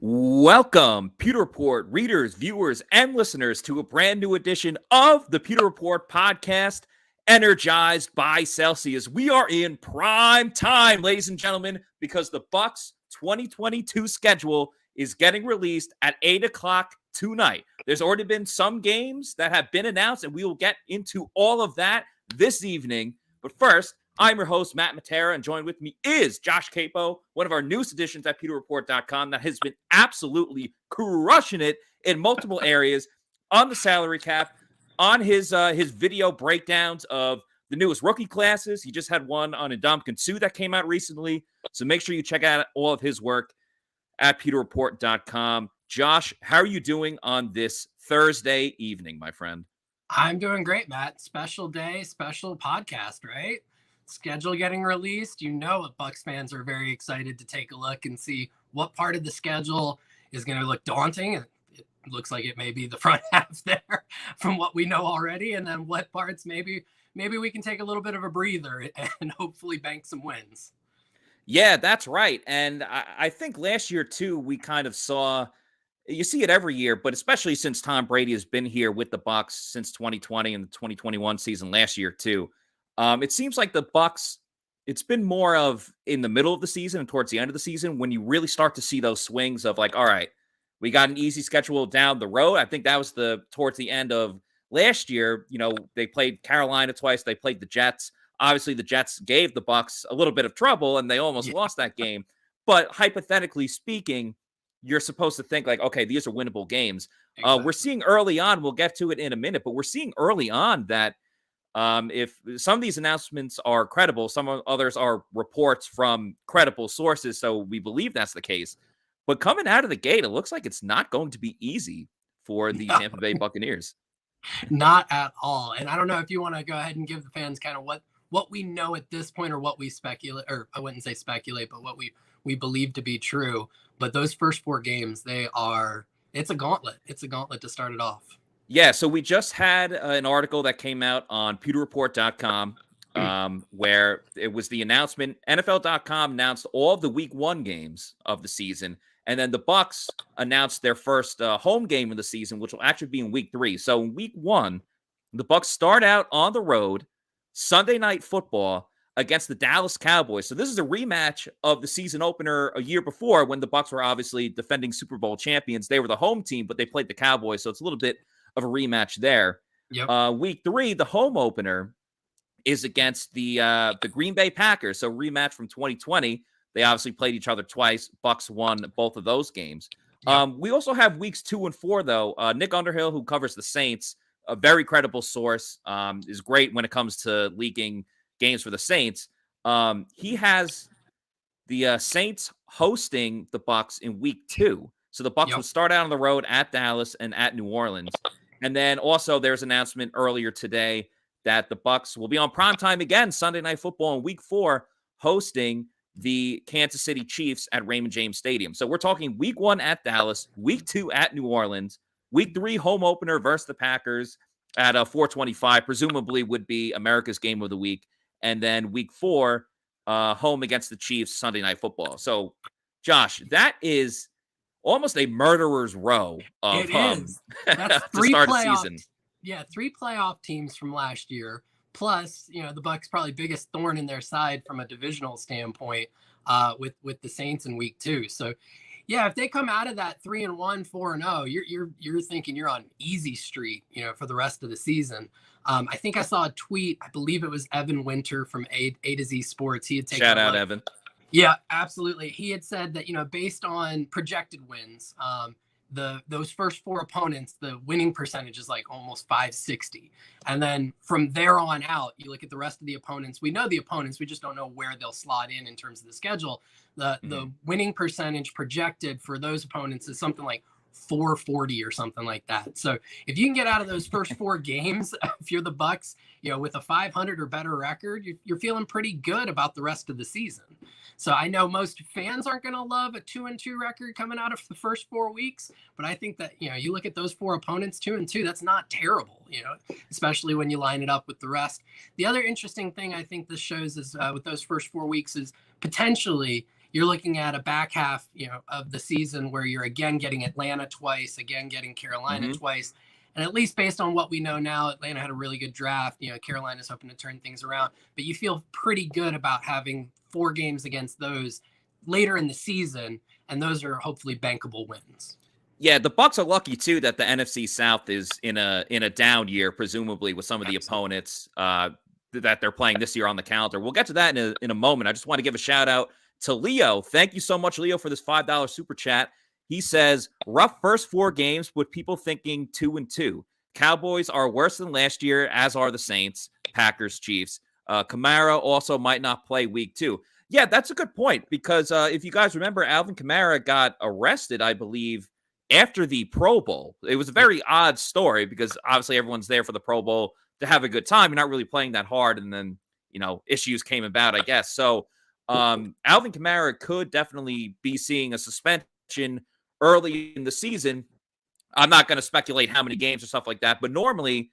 Welcome, Pewter Report readers, viewers, and listeners to a brand new edition of the Pewter Report podcast, Energized by Celsius. We are in prime time, ladies and gentlemen, because the Bucs 2022 schedule is getting released at 8 o'clock tonight. There's already been some games that have been announced, and we will get into all of that this evening. But first, I'm your host, Matt Matera, and joined with me is Josh Capo, one of our newest additions at PewterReport.com that has been absolutely crushing it in multiple areas on the salary cap, on his video breakdowns of the newest rookie classes. He just had one on Ndamukong Suh that came out recently, so make sure you check out all of his work at PewterReport.com. Josh, how are you doing on this Thursday evening, my friend? I'm doing great, Matt. Special day, special podcast, right? Schedule getting released. You know what Bucs fans are very excited to take a look and see what part of the schedule is going to look daunting. It looks like it may be the front half there from what we know already. And then what parts maybe we can take a little bit of a breather and hopefully bank some wins. Yeah, that's right. And I think last year, too, we kind of saw, you see it every year, but especially since Tom Brady has been here with the Bucs since 2020 and the 2021 season last year, too. It seems like the Bucs, it's been more of in the middle of the season and towards the end of the season when you really start to see those swings of like, all right, we got an easy schedule down the road. I think that was towards the end of last year. You know, they played Carolina twice. They played the Jets. Obviously, the Jets gave the Bucs a little bit of trouble and they almost lost that game. But hypothetically speaking, you're supposed to think like, okay, these are winnable games. Exactly. We're seeing early on, we'll get to it in a minute, but we're seeing early on that if some of these announcements are credible, some others are reports from credible sources, so we believe that's the case. But coming out of the gate, it looks like it's not going to be easy for the Tampa Bay Buccaneers. Not at all. And I don't know if you want to go ahead and give the fans kind of what we know at this point, or what we speculate, or I wouldn't say speculate, but what we believe to be true. But those first four games, it's a gauntlet. It's a gauntlet to start it off. Yeah, so we just had an article that came out on PewterReport.com where it was the announcement. NFL.com announced all of the Week 1 games of the season, and then the Bucs announced their first home game of the season, which will actually be in Week 3. So in Week 1, the Bucs start out on the road, Sunday Night Football against the Dallas Cowboys. So this is a rematch of the season opener a year before when the Bucs were obviously defending Super Bowl champions. They were the home team, but they played the Cowboys, so it's a little bit of a rematch there. Yep. Week 3, the home opener is against the Green Bay Packers. So rematch from 2020. They obviously played each other twice. Bucs won both of those games. Yep. We also have weeks 2 and 4, though. Nick Underhill, who covers the Saints, a very credible source, is great when it comes to leaking games for the Saints. He has the Saints hosting the Bucs in week 2. So the Bucs will start out on the road at Dallas and at New Orleans. And then also there's an announcement earlier today that the Bucs will be on primetime again, Sunday Night Football in week 4, hosting the Kansas City Chiefs at Raymond James Stadium. So we're talking week 1 at Dallas, week 2 at New Orleans, week 3 home opener versus the Packers at 4:25, presumably would be America's game of the week. And then week 4, home against the Chiefs, Sunday Night Football. So, Josh, that is almost a murderer's row of That's to start a season. Yeah, 3 playoff teams from last year, plus the Bucs' probably biggest thorn in their side from a divisional standpoint, with the Saints in week 2. So, yeah, if they come out of that 3-1, 4-0, you're thinking you're on easy street, for the rest of the season. I think I saw a tweet. I believe it was Evan Winter from A to Z Sports. He had taken shout out Evan. Yeah, absolutely. He had said that, based on projected wins, those first 4 opponents, the winning percentage is like almost 560. And then from there on out, you look at the rest of the opponents. We know the opponents, we just don't know where they'll slot in terms of the schedule. The winning percentage projected for those opponents is something like 440 or something like that. So if you can get out of those first 4 games, if you're the Bucs, with a 500 or better record, you're feeling pretty good about the rest of the season. So I know most fans aren't going to love a 2-2 record coming out of the first 4 weeks, but I think that, you look at those 4 opponents, 2-2, that's not terrible, especially when you line it up with the rest. The other interesting thing I think this shows is with those first 4 weeks is potentially, you're looking at a back half, of the season where you're again getting Atlanta twice, again getting Carolina twice. And at least based on what we know now, Atlanta had a really good draft. Carolina's hoping to turn things around, but you feel pretty good about having 4 games against those later in the season. And those are hopefully bankable wins. Yeah, the Bucs are lucky too that the NFC South is in a down year, presumably with some of the opponents that they're playing this year on the calendar. We'll get to that in a moment. I just want to give a shout out to Leo. Thank you so much, Leo, for this $5 super chat. He says, rough first 4 games with people thinking 2-2. Cowboys are worse than last year, as are the Saints, Packers, Chiefs. Kamara also might not play week 2. Yeah, that's a good point because if you guys remember, Alvin Kamara got arrested, I believe, after the Pro Bowl. It was a very odd story because obviously everyone's there for the Pro Bowl to have a good time. You're not really playing that hard. And then, issues came about, I guess. So Alvin Kamara could definitely be seeing a suspension early in the season. I'm not going to speculate how many games or stuff like that, but normally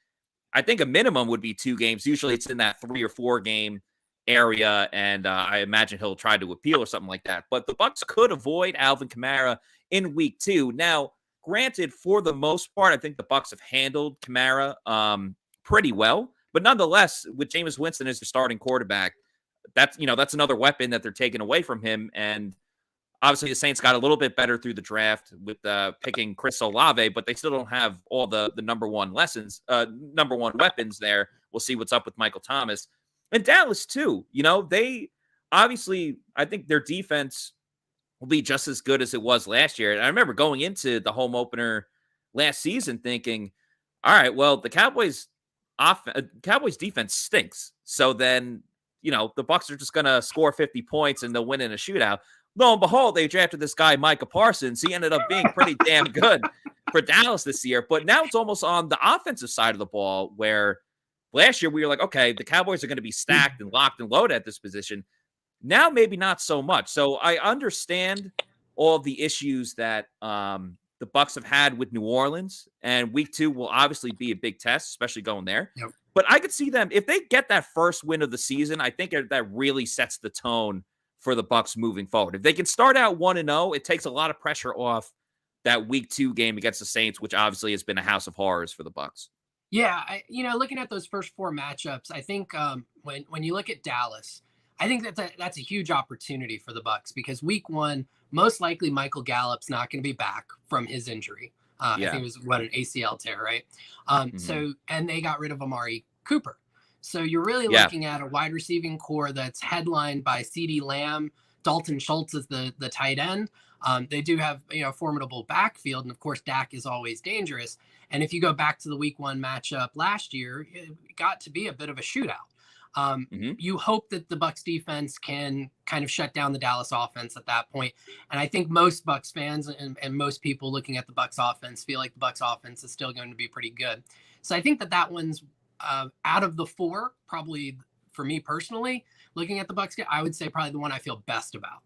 I think a minimum would be 2 games. Usually it's in that 3 or 4 game area. And I imagine he'll try to appeal or something like that. But the Bucs could avoid Alvin Kamara in week 2. Now, granted, for the most part, I think the Bucs have handled Kamara pretty well. But nonetheless, with Jameis Winston as your starting quarterback, that's another weapon that they're taking away from him. And obviously, the Saints got a little bit better through the draft with picking Chris Olave, but they still don't have all the number one weapons there. We'll see what's up with Michael Thomas. And Dallas, too. They obviously, I think their defense will be just as good as it was last year. And I remember going into the home opener last season thinking, all right, well, the Cowboys defense stinks. So then, the Bucs are just going to score 50 points and they'll win in a shootout. Lo and behold, they drafted this guy, Micah Parsons. He ended up being pretty damn good for Dallas this year. But now it's almost on the offensive side of the ball where last year we were like, okay, the Cowboys are going to be stacked and locked and loaded at this position. Now maybe not so much. So I understand all of the issues that the Bucs have had with New Orleans, and week 2 will obviously be a big test, especially going there. Yep. But I could see them, if they get that first win of the season, I think that really sets the tone for the Bucs moving forward. If they can start out 1-0, it takes a lot of pressure off that week 2 game against the Saints, which obviously has been a house of horrors for the Bucs. Yeah, looking at those first 4 matchups, I think when you look at Dallas, I think that's a huge opportunity for the Bucs because week 1, most likely Michael Gallup's not going to be back from his injury. I think it was an ACL tear, right? So, and they got rid of Amari Cooper. So you're really looking at a wide receiving core that's headlined by CeeDee Lamb, Dalton Schultz is the tight end. They do have a formidable backfield, and of course Dak is always dangerous. And if you go back to the week 1 matchup last year, it got to be a bit of a shootout. You hope that the Bucs defense can kind of shut down the Dallas offense at that point. And I think most Bucs fans and most people looking at the Bucs offense feel like the Bucs offense is still going to be pretty good. So I think that one's out of the 4, probably for me personally, looking at the Bucs, I would say probably the one I feel best about.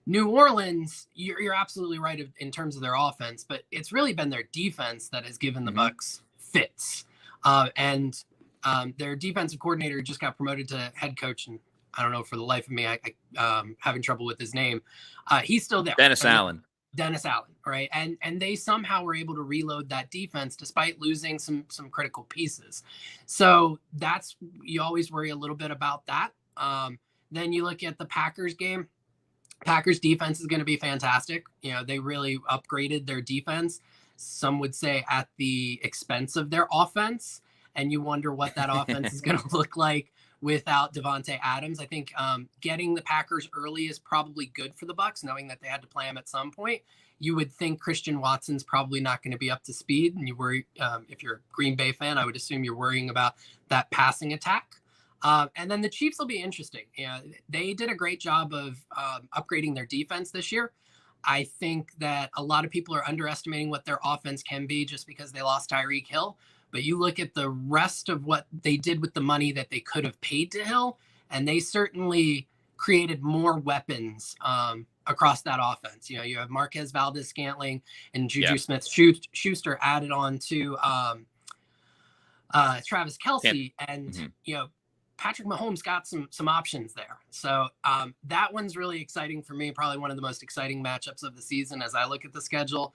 New Orleans, you're absolutely right in terms of their offense, but it's really been their defense that has given the Bucs fits. And their defensive coordinator just got promoted to head coach, and I don't know for the life of me, I having trouble with his name. He's still there. Dennis Allen, right? And they somehow were able to reload that defense despite losing some critical pieces. So you always worry a little bit about that. Then you look at the Packers game. Packers defense is going to be fantastic. They really upgraded their defense. Some would say at the expense of their offense. And you wonder what that offense is going to look like without Devontae Adams. I think getting the Packers early is probably good for the Bucs, knowing that they had to play him at some point. You would think Christian Watson's probably not going to be up to speed. And you worry, if you're a Green Bay fan, I would assume you're worrying about that passing attack. And then the Chiefs will be interesting. They did a great job of upgrading their defense this year. I think that a lot of people are underestimating what their offense can be just because they lost Tyreek Hill. But you look at the rest of what they did with the money that they could have paid to Hill, and they certainly created more weapons across that offense. You have Marquez Valdez-Scantling and Juju Smith-Schuster added on to Travis Kelce. And, Patrick Mahomes got some options there. So that one's really exciting for me. Probably one of the most exciting matchups of the season as I look at the schedule.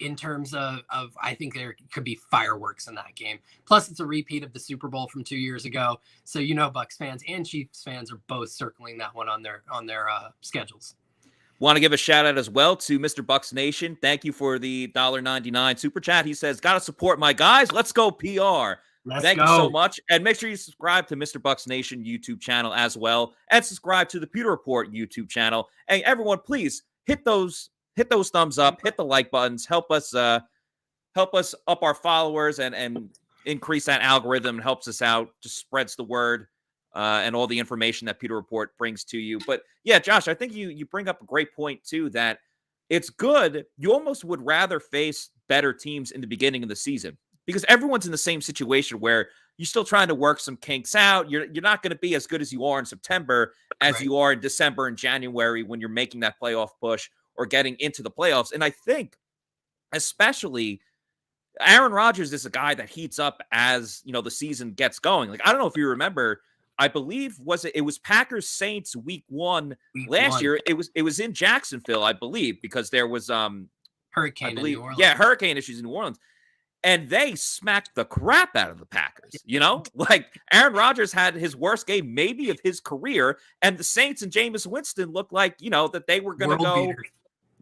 In terms of I think there could be fireworks in that game. Plus, it's a repeat of the Super Bowl from 2 years ago. So Bucs fans and Chiefs fans are both circling that one on their schedules. Want to give a shout out as well to Mr. Bucs Nation. Thank you for the $1.99 super chat. He says, "Got to support my guys. Let's go PR." Thank you so much. And make sure you subscribe to Mr. Bucs Nation YouTube channel as well. And subscribe to the Pewter Report YouTube channel. And everyone, please hit those thumbs up, hit the like buttons, help us up our followers and increase that algorithm. It helps us out, just spreads the word and all the information that Pewter Report brings to you. But yeah, Josh, I think you bring up a great point too, that it's good. You almost would rather face better teams in the beginning of the season because everyone's in the same situation where you're still trying to work some kinks out. You're not going to be as good as you are in September as you are in December and January when you're making that playoff push or getting into the playoffs. And I think especially Aaron Rodgers is a guy that heats up as, the season gets going. Like, I don't know if you remember, I believe it was Packers Saints week one last year. It was in Jacksonville, I believe, because there was hurricane in New Orleans. Yeah, hurricane issues in New Orleans. And they smacked the crap out of the Packers, Like, Aaron Rodgers had his worst game maybe of his career, and the Saints and Jameis Winston looked like, that they were going to go beaters.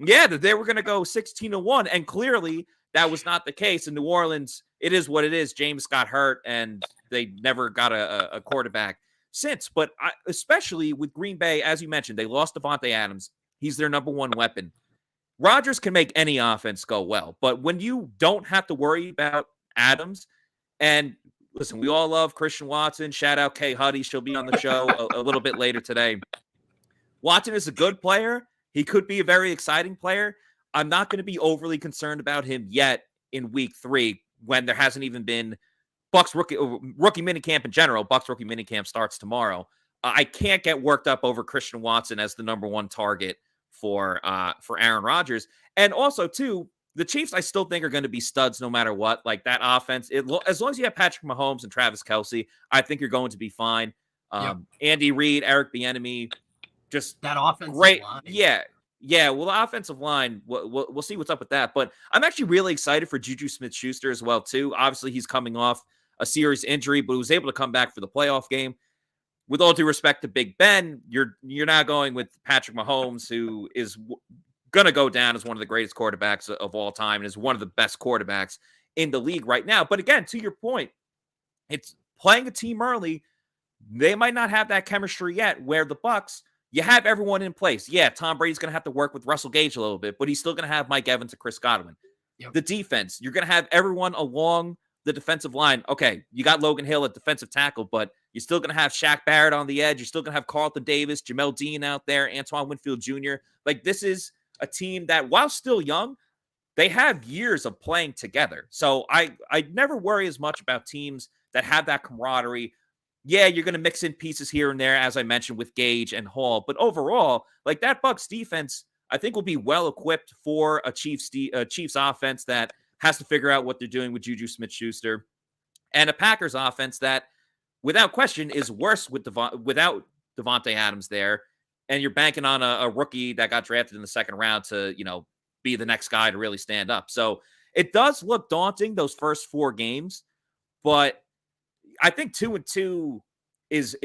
Yeah, that they were going to go 16-1, and clearly that was not the case. In New Orleans, it is what it is. James got hurt, and they never got a quarterback since. But especially with Green Bay, as you mentioned, they lost Devontae Adams. He's their number one weapon. Rodgers can make any offense go well, but when you don't have to worry about Adams, and listen, we all love Christian Watson. Shout out Kay Huddy. She'll be on the show a little bit later today. Watson is a good player. He could be a very exciting player. I'm not going to be overly concerned about him yet in week 3 when there hasn't even been Bucs rookie minicamp in general. Bucs rookie minicamp starts tomorrow. I can't get worked up over Christian Watson as the number one target for Aaron Rodgers. And also, too, the Chiefs I still think are going to be studs no matter what. Like, that offense, as long as you have Patrick Mahomes and Travis Kelce, I think you're going to be fine. Andy Reid, Eric Bieniemy, just that offensive great line. Yeah. Well, the offensive line, we'll see what's up with that. But I'm actually really excited for Juju Smith-Schuster as well, too. Obviously, he's coming off a serious injury, but he was able to come back for the playoff game. With all due respect to Big Ben, you're now going with Patrick Mahomes, who is going to go down as one of the greatest quarterbacks of all time and is one of the best quarterbacks in the league right now. But again, to your point, it's playing a team early. They might not have that chemistry yet, where the Bucs, you have everyone in place. Yeah, Tom Brady's going to have to work with Russell Gage a little bit, but he's still going to have Mike Evans and Chris Godwin. The defense, you're going to have everyone along the defensive line. Okay, you got Logan Hill at defensive tackle, but you're still going to have Shaq Barrett on the edge. You're still going to have Carlton Davis, Jamel Dean out there, Antoine Winfield Jr. Like, this is a team that, while still young, they have years of playing together. So I never worry as much about teams that have that camaraderie. Yeah, you're going to mix in pieces here and there, as I mentioned, with Gage and Hall. But overall, like, that Bucs defense, I think will be well equipped for a Chiefs offense that has to figure out what they're doing with Juju Smith-Schuster, and a Packers offense that, without question, is worse without Devontae Adams there. And you're banking on a rookie that got drafted in the second round to, be the next guy to really stand up. So it does look daunting, those first 4 games, but I think 2-2 is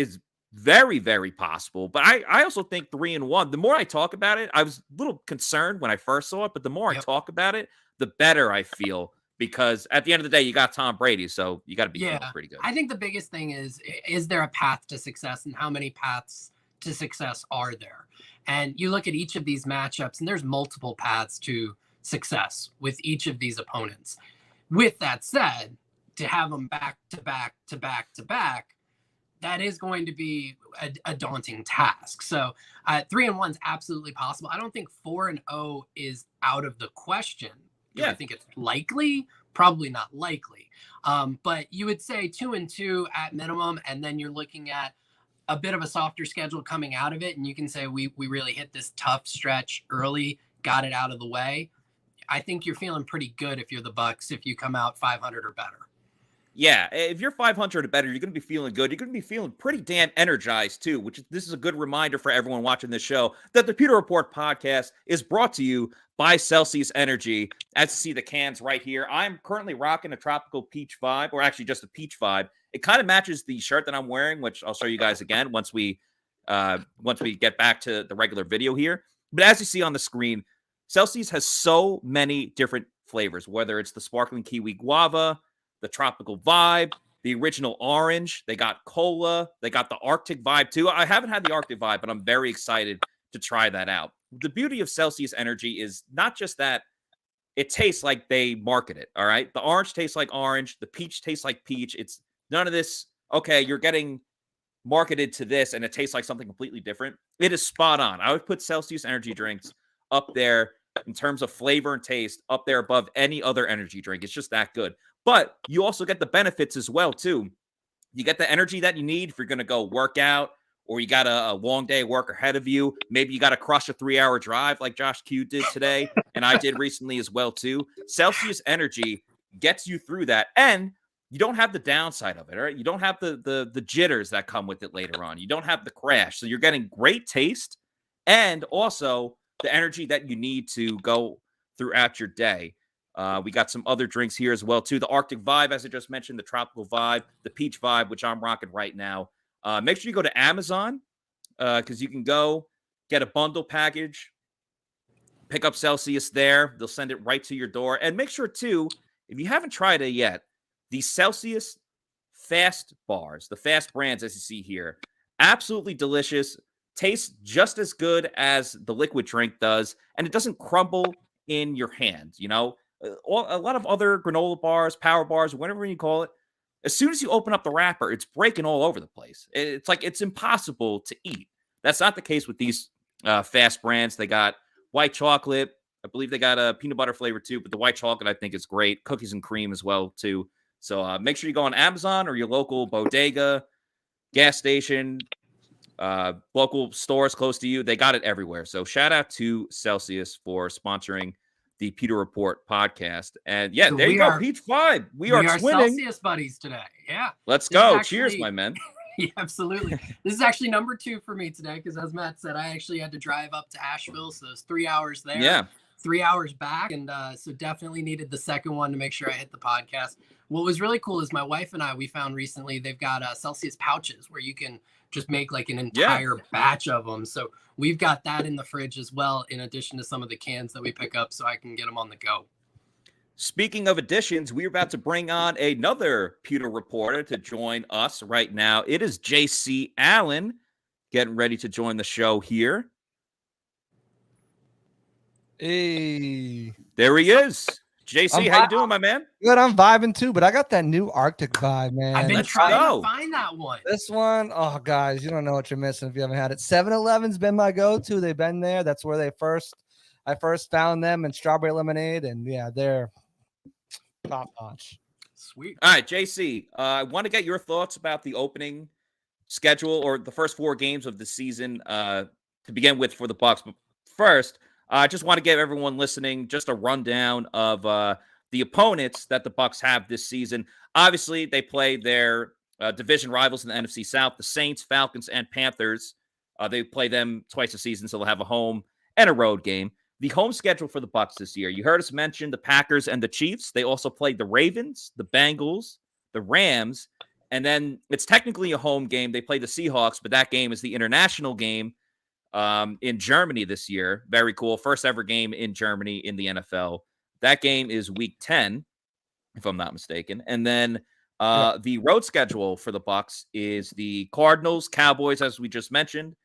very, very possible. But I also think 3-1, the more I talk about it, I was a little concerned when I first saw it, but the more I talk about it, the better I feel, because at the end of the day, you got Tom Brady, so you got to be feeling pretty good. I think the biggest thing is there a path to success, and how many paths to success are there? And you look at each of these matchups, and there's multiple paths to success with each of these opponents. With that said, to have them back to back to back to back, that is going to be a daunting task. So 3-1 is absolutely possible. I don't think 4-0 is out of the question. I think it's likely, probably not likely. But you would say 2-2 at minimum, and then you're looking at a bit of a softer schedule coming out of it, and you can say we really hit this tough stretch early, got it out of the way. I think you're feeling pretty good if you're the Bucs, if you come out 500 or better. Yeah, if you're 500 or better, you're going to be feeling good. You're going to be feeling pretty damn energized too, this is a good reminder for everyone watching this show that the Pewter Report podcast is brought to you by Celsius Energy. As you see the cans right here, I'm currently rocking a tropical peach vibe, or actually just a peach vibe. It kind of matches the shirt that I'm wearing, which I'll show you guys again once we get back to the regular video here. But as you see on the screen, Celsius has so many different flavors, whether it's the sparkling kiwi guava, the tropical vibe, the original orange. They got cola. They got the Arctic vibe too. I haven't had the Arctic vibe, but I'm very excited to try that out. The beauty of Celsius Energy is not just that it tastes like they market it. All right. The orange tastes like orange. The peach tastes like peach. It's none of this. Okay. You're getting marketed to this and it tastes like something completely different. It is spot on. I would put Celsius energy drinks up there in terms of flavor and taste, up there above any other energy drink. It's just that good. But you also get the benefits as well, too. You get the energy that you need if you're going to go work out, or you got a long day of work ahead of you. Maybe you got to crush a 3-hour drive like Josh Q did today, and I did recently as well, too. Celsius Energy gets you through that, and you don't have the downside of it, all right? You don't have the jitters that come with it later on. You don't have the crash. So you're getting great taste and also the energy that you need to go throughout your day. We got some other drinks here as well, too. The Arctic Vibe, as I just mentioned, the Tropical Vibe, the Peach Vibe, which I'm rocking right now. Make sure you go to Amazon because you can go get a bundle package, pick up Celsius there. They'll send it right to your door. And make sure, too, if you haven't tried it yet, the Celsius Fast Bars, the Fast brands, as you see here, absolutely delicious. Tastes just as good as the liquid drink does, and it doesn't crumble in your hand, you know? A lot of other granola bars, power bars, whatever you call it, as soon as you open up the wrapper, it's breaking all over the place. It's like it's impossible to eat. That's not the case with these fast brands. They got white chocolate. I believe they got a peanut butter flavor too, but the white chocolate I think is great. Cookies and cream as well too. So make sure you go on Amazon or your local bodega, gas station, local stores close to you. They got it everywhere. So shout out to Celsius for sponsoring the Pewter Report podcast. And yeah, so there you go. Peach Vibe. We are twinning. Celsius buddies today. Yeah. Let's go. Cheers, my man. Yeah, absolutely. This is actually number 2 for me today because, as Matt said, I actually had to drive up to Asheville. So it's 3 hours there. Yeah. 3 hours back. And so definitely needed the second one to make sure I hit the podcast. What was really cool is my wife and I, we found recently they've got Celsius pouches where you can just make like an entire batch of them. So we've got that in the fridge as well, in addition to some of the cans that we pick up so I can get them on the go. Speaking of additions, we're about to bring on another Pewter reporter to join us right now. It is JC Allen getting ready to join the show here. Hey. There he is. JC, how you doing, my man? Good, I'm vibing too, but I got that new Arctic vibe, man. I've been trying to find that one. This one, oh, guys, you don't know what you're missing if you haven't had it. 7-Eleven's been my go-to. They've been there. That's where I first found them, and strawberry lemonade, and yeah, they're top-notch. Sweet. All right, JC, I want to get your thoughts about the opening schedule or the first 4 games of the season to begin with for the Bucs. But first, I just want to give everyone listening just a rundown of the opponents that the Bucs have this season. Obviously, they play their division rivals in the NFC South, the Saints, Falcons, and Panthers. They play them twice a season, so they'll have a home and a road game. The home schedule for the Bucs this year, you heard us mention the Packers and the Chiefs. They also played the Ravens, the Bengals, the Rams, and then it's technically a home game. They play the Seahawks, but that game is the international game in Germany this year. Very cool. First ever game in Germany in the NFL. That game is week 10, if I'm not mistaken. And then the road schedule for the Bucs is the Cardinals, Cowboys, as we just mentioned,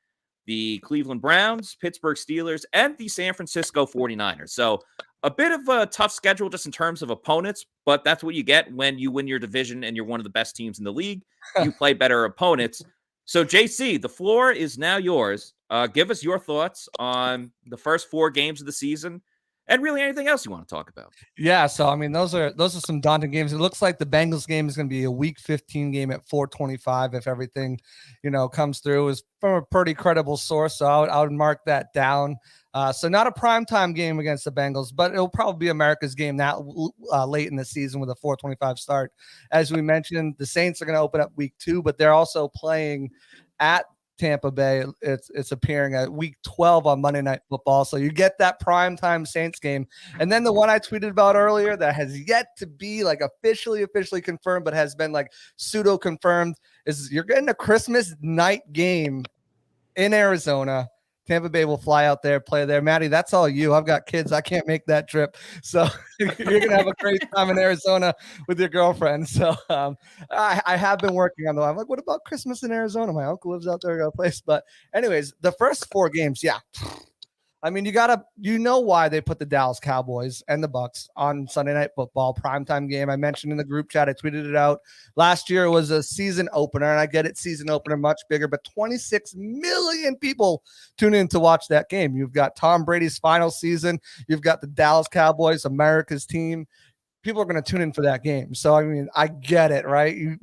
the Cleveland Browns, Pittsburgh Steelers, and the San Francisco 49ers. So a bit of a tough schedule just in terms of opponents, but that's what you get when you win your division and you're one of the best teams in the league. You play better opponents. So, JC, the floor is now yours. Give us your thoughts on the first 4 games of the season and really anything else you want to talk about. Yeah, so I mean, those are some daunting games. It looks like the Bengals game is going to be a Week 15 game at 4:25 if everything, comes through. Is from a pretty credible source, so I would mark that down. So not a primetime game against the Bengals, but it'll probably be America's game that late in the season with a 4:25 start. As we mentioned, the Saints are going to open up Week 2, but they're also playing at Tampa Bay. It's appearing at Week 12 on Monday Night Football. So you get that primetime Saints game. And then the one I tweeted about earlier that has yet to be like officially confirmed, but has been like pseudo confirmed, is you're getting a Christmas night game in Arizona. Tampa Bay will fly out there, play there. Maddie, that's all you. I've got kids. I can't make that trip. So you're going to have a great time in Arizona with your girlfriend. So I have been working on the I'm like, what about Christmas in Arizona? My uncle lives out there, got a place. But anyways, the first 4 games, yeah. I mean, you know why they put the Dallas Cowboys and the Bucs on Sunday Night Football, primetime game. I mentioned in the group chat, I tweeted it out. Last year it was a season opener, and I get it, season opener much bigger, but 26 million people tune in to watch that game. You've got Tom Brady's final season. You've got the Dallas Cowboys, America's team. People are going to tune in for that game. So, I mean, I get it, right? You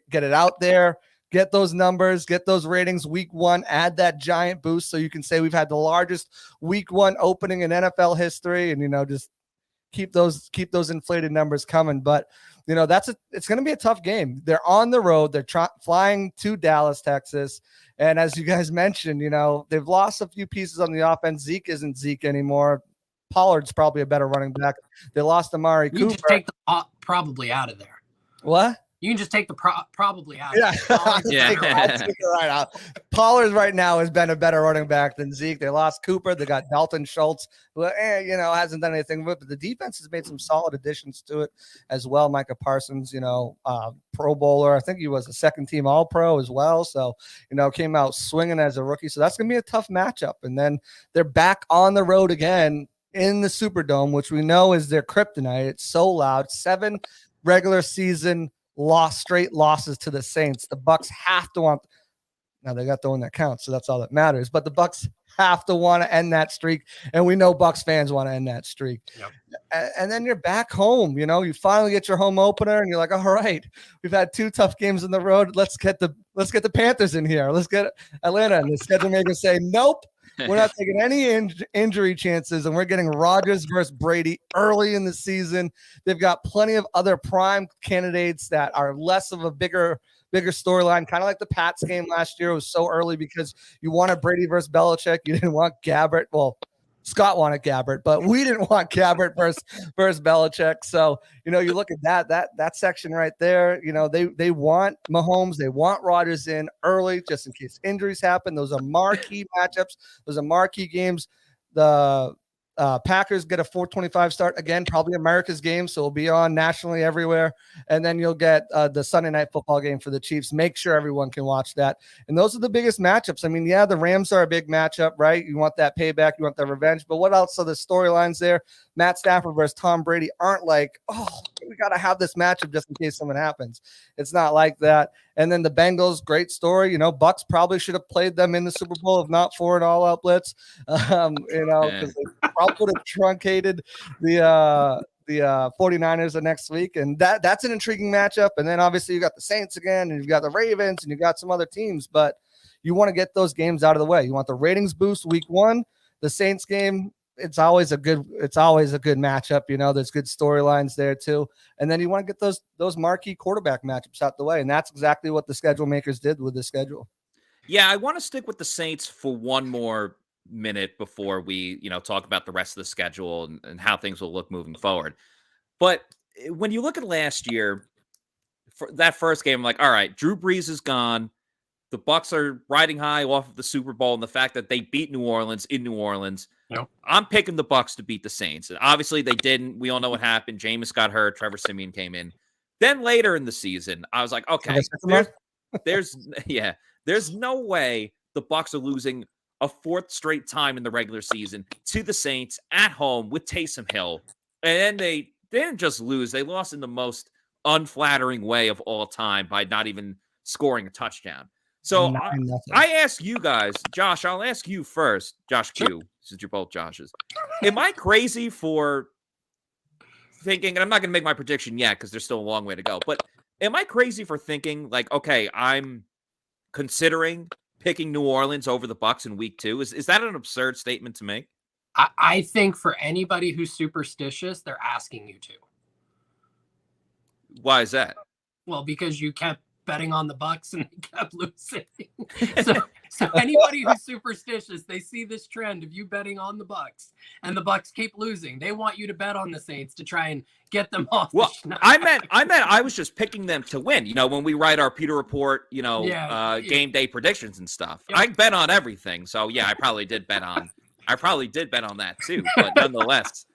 get it out there. Get those numbers, get those ratings week 1, add that giant boost so you can say we've had the largest week 1 opening in NFL history, and just keep those inflated numbers coming. But it's going to be a tough game. They're on the road. They're flying to Dallas, Texas. And as you guys mentioned, they've lost a few pieces on the offense. Zeke isn't Zeke anymore. Pollard's probably a better running back. They lost Amari Cooper. You just take the probably out of there. What? You can just take the probably out. Yeah, I'll take it right out. Pollard right now has been a better running back than Zeke. They lost Cooper. They got Dalton Schultz, who hasn't done anything with it. But the defense has made some solid additions to it as well. Micah Parsons, Pro Bowler. I think he was a second-team All-Pro as well. So, came out swinging as a rookie. So that's going to be a tough matchup. And then they're back on the road again in the Superdome, which we know is their kryptonite. It's so loud. 7 regular season straight losses to the Saints. The Bucs have to want. Now they got the one that counts, so that's all that matters. But the Bucs have to want to end that streak, and we know Bucs fans want to end that streak. Yep. And then you're back home. You finally get your home opener, and you're like, all right, we've had 2 tough games on the road. Let's get the Panthers in here. Let's get Atlanta. And the schedule makers say, nope. We're not taking any injury chances, and we're getting Rodgers versus Brady early in the season. They've got plenty of other prime candidates that are less of a bigger storyline, kind of like the Pats game last year. It was so early because you wanted Brady versus Belichick. You didn't want Gabbert. Well, Scott wanted Gabbert, but we didn't want Gabbert versus Belichick. So, you look at that section right there, they want Mahomes, they want Rodgers in early just in case injuries happen. Those are marquee matchups. Those are marquee games. The Packers get a 4:25 start again, probably America's game, so it'll be on nationally everywhere. And then you'll get the Sunday Night Football game for the Chiefs. Make sure everyone can watch that. And those are the biggest matchups. I mean, yeah, the Rams are a big matchup, right? You want that payback, you want that revenge. But what else are the storylines there? Matt Stafford versus Tom Brady aren't like, oh, we got to have this matchup just in case something happens. It's not like that. And then the Bengals, great story. Bucs probably should have played them in the Super Bowl if not for an all-out blitz. Because they probably would have truncated the 49ers the next week. And that's an intriguing matchup. And then obviously you got the Saints again, and you've got the Ravens, and you've got some other teams. But you want to get those games out of the way. You want the ratings boost week 1. The Saints game, it's always a good matchup. There's good storylines there too. And then you want to get those marquee quarterback matchups out the way. And that's exactly what the schedule makers did with the schedule. Yeah, I want to stick with the Saints for one more minute before we, talk about the rest of the schedule and how things will look moving forward. But when you look at last year, for that first game, I'm like, all right, Drew Brees is gone. The Bucs are riding high off of the Super Bowl and the fact that they beat New Orleans in New Orleans. Yep. I'm picking the Bucs to beat the Saints. And obviously they didn't. We all know what happened. Jameis got hurt. Trevor Siemian came in. Then later in the season, I was like, okay, there's no way the Bucs are losing a 4th straight time in the regular season to the Saints at home with Taysom Hill. And then they didn't just lose. They lost in the most unflattering way of all time by not even scoring a touchdown. So I ask you guys, Josh, I'll ask you first, Josh Q, since you're both Joshes. Am I crazy for thinking, and I'm not going to make my prediction yet because there's still a long way to go, but am I crazy for thinking like, okay, I'm considering picking New Orleans over the Bucs in week 2? Is that an absurd statement to make? I think for anybody who's superstitious, they're asking you to. Why is that? Well, because you kept betting on the Bucs and they kept losing. So anybody who's superstitious, they see this trend of you betting on the Bucs and the Bucs keep losing. They want you to bet on the Saints to try and get them off. Well, I meant I was just picking them to win. You know, when we write our Pewter Report, game day predictions and stuff. Yep. I bet on everything. So yeah, I probably did bet on that too. But nonetheless.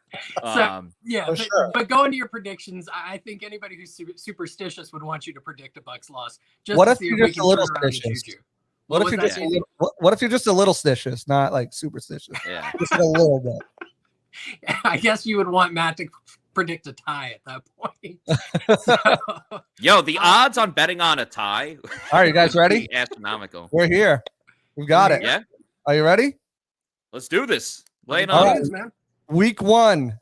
But going to your predictions, I think anybody who's superstitious would want you to predict a Bucs loss. What if you're just a little stitious? What if you're just a little stitious, not like superstitious? Yeah, just a little bit. I guess you would want Matt to predict a tie at that point. Yo, the odds on betting on a tie. All right, you guys ready? Astronomical. We're here. We've got it. Yeah. Are you ready? Let's do this. Lay it on, man. Week 1.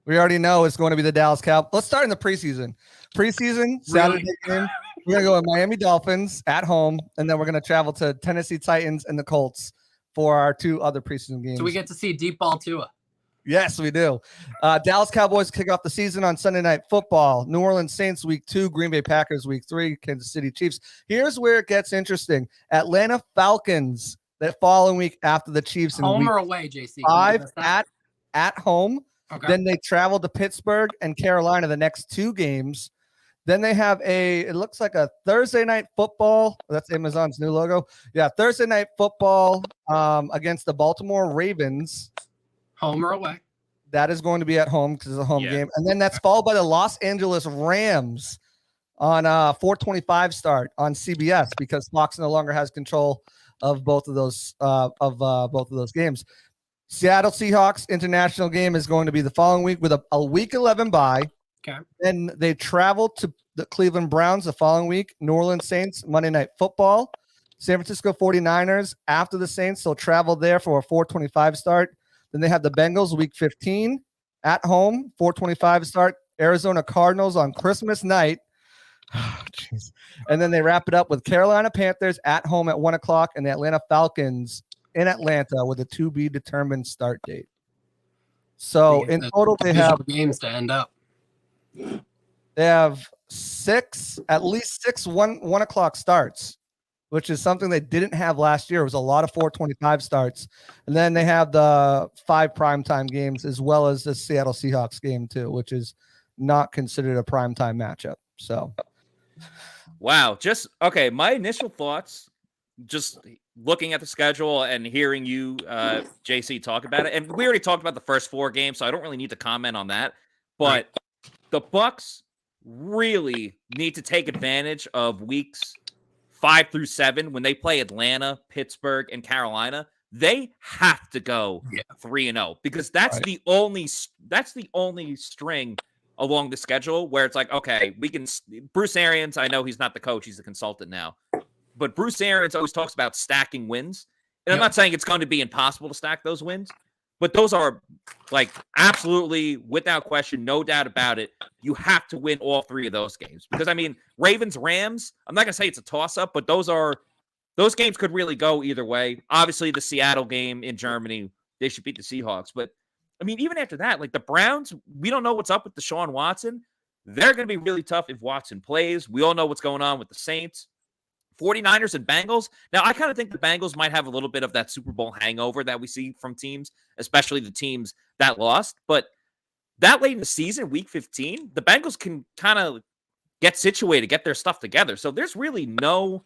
We already know it's going to be the Dallas Cowboys. Let's start in the preseason. Saturday game. We're going to go with Miami Dolphins at home, and then we're going to travel to Tennessee Titans and the Colts for our 2 other preseason games. So we get to see deep ball Tua. Yes, we do. Dallas Cowboys kick off the season on Sunday Night Football. New Orleans Saints week 2, Green Bay Packers week 3, Kansas City Chiefs. Here's where it gets interesting. Atlanta Falcons that following week after the Chiefs. Home or away, JC? 5 at home. Okay. Then they travel to Pittsburgh and Carolina the next 2 games. Then they have it looks like a Thursday Night Football. That's Amazon's new logo. Yeah, Thursday Night Football against the Baltimore Ravens. Home or away? That is going to be at home because it's a home game. And then that's followed by the Los Angeles Rams on 4:25 start on CBS because Fox no longer has control of both of those games. Seattle Seahawks international game is going to be the following week with a week 11 bye. Okay. Then they travel to the Cleveland Browns the following week. New Orleans Saints Monday Night Football. San Francisco 49ers after the Saints. They'll travel there for a 4:25 start. Then they have the Bengals week 15 at home, 4:25 start. Arizona Cardinals on Christmas night. Jeez. And then they wrap it up with Carolina Panthers at home at 1:00 and the Atlanta Falcons in Atlanta with a to be determined start date. So in total, they have games to end up. They have at least six 1:00 starts, which is something they didn't have last year. It was a lot of 4:25 starts. And then they have the 5 primetime games as well as the Seattle Seahawks game too, which is not considered a primetime matchup. So, wow. Okay. My initial thoughts, just looking at the schedule and hearing you, JC, talk about it. And we already talked about the first 4 games, so I don't really need to comment on that. But the Bucs really need to take advantage of weeks 5 through 7 when they play Atlanta, Pittsburgh, and Carolina. They have to go 3-0 because that's the only string along the schedule where it's like, okay, we can. Bruce Arians, I know he's not the coach; he's the consultant now. But Bruce Arians always talks about stacking wins. And I'm not saying it's going to be impossible to stack those wins, but those are like absolutely, without question, no doubt about it. You have to win all 3 of those games because, I mean, Ravens, Rams, I'm not going to say it's a toss-up, but those games could really go either way. Obviously, the Seattle game in Germany, they should beat the Seahawks. But, I mean, even after that, like the Browns, we don't know what's up with Deshaun Watson. They're going to be really tough if Watson plays. We all know what's going on with the Saints. 49ers and Bengals. Now, I kind of think the Bengals might have a little bit of that Super Bowl hangover that we see from teams, especially the teams that lost. But that late in the season, week 15, the Bengals can kind of get situated, get their stuff together. So there's really no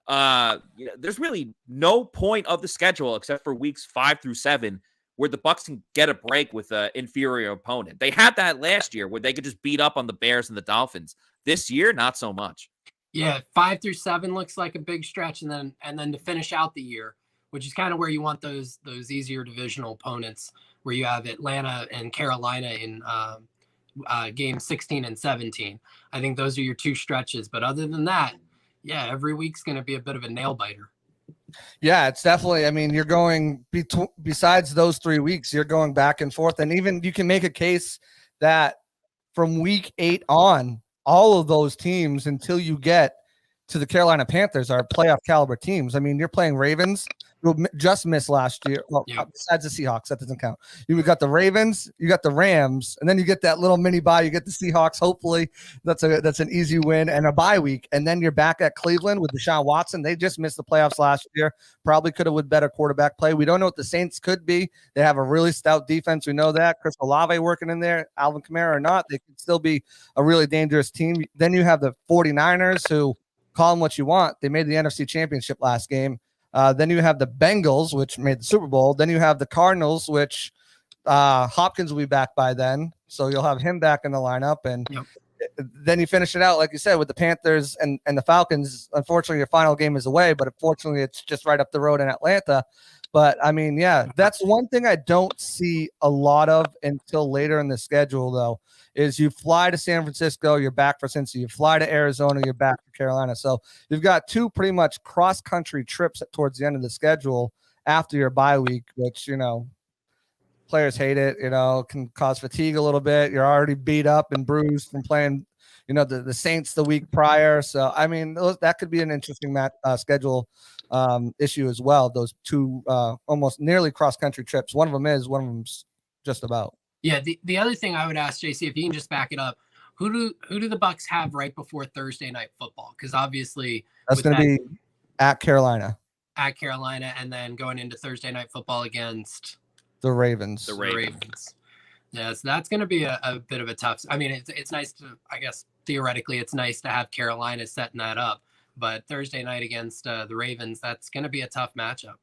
point of the schedule except for weeks 5 through 7 where the Bucs can get a break with an inferior opponent. They had that last year where they could just beat up on the Bears and the Dolphins. This year, not so much. Yeah, 5 through 7 looks like a big stretch, and then to finish out the year, which is kind of where you want those easier divisional opponents, where you have Atlanta and Carolina in games 16 and 17. I think those are your 2 stretches. But other than that, yeah, every week's going to be a bit of a nail biter. Yeah, it's definitely. I mean, you're going besides those 3 weeks, you're going back and forth, and even you can make a case that from week 8 on, all of those teams until you get to the Carolina Panthers are playoff caliber teams. I mean, you're playing Ravens, who just missed last year. Well, besides the Seahawks, that doesn't count. You got the Ravens, you got the Rams, and then you get that little mini bye. You get the Seahawks. Hopefully, that's an easy win and a bye week. And then you're back at Cleveland with Deshaun Watson. They just missed the playoffs last year. Probably could have with better quarterback play. We don't know what the Saints could be. They have a really stout defense. We know that. Chris Olave working in there, Alvin Kamara or not, they could still be a really dangerous team. Then you have the 49ers, who, call them what you want, they made the NFC Championship last game. Then you have the Bengals, which made the Super Bowl. Then you have the Cardinals, which Hopkins will be back by then. So you'll have him back in the lineup. And then you finish it out, like you said, with the Panthers and the Falcons. Unfortunately, your final game is away, but unfortunately, it's just right up the road in Atlanta. But, I mean, yeah, that's one thing I don't see a lot of until later in the schedule, though, is you fly to San Francisco, you're back for Cincy. You fly to Arizona, you're back for Carolina. So you've got 2 pretty much cross-country trips towards the end of the schedule after your bye week, which, players hate it, can cause fatigue a little bit. You're already beat up and bruised from playing, the Saints the week prior. So, I mean, that could be an interesting schedule issue as well. Those 2 almost nearly cross-country trips. One of them's just about. Yeah, the other thing I would ask, JC, if you can just back it up, who do the Bucs have right before Thursday night football? Because obviously that's going to be at Carolina, and then going into Thursday night football against the Ravens. The Ravens. Yeah, so that's going to be a bit of a tough. I mean, it's nice to, I guess theoretically, it's nice to have Carolina setting that up, but Thursday night against the Ravens, that's going to be a tough matchup.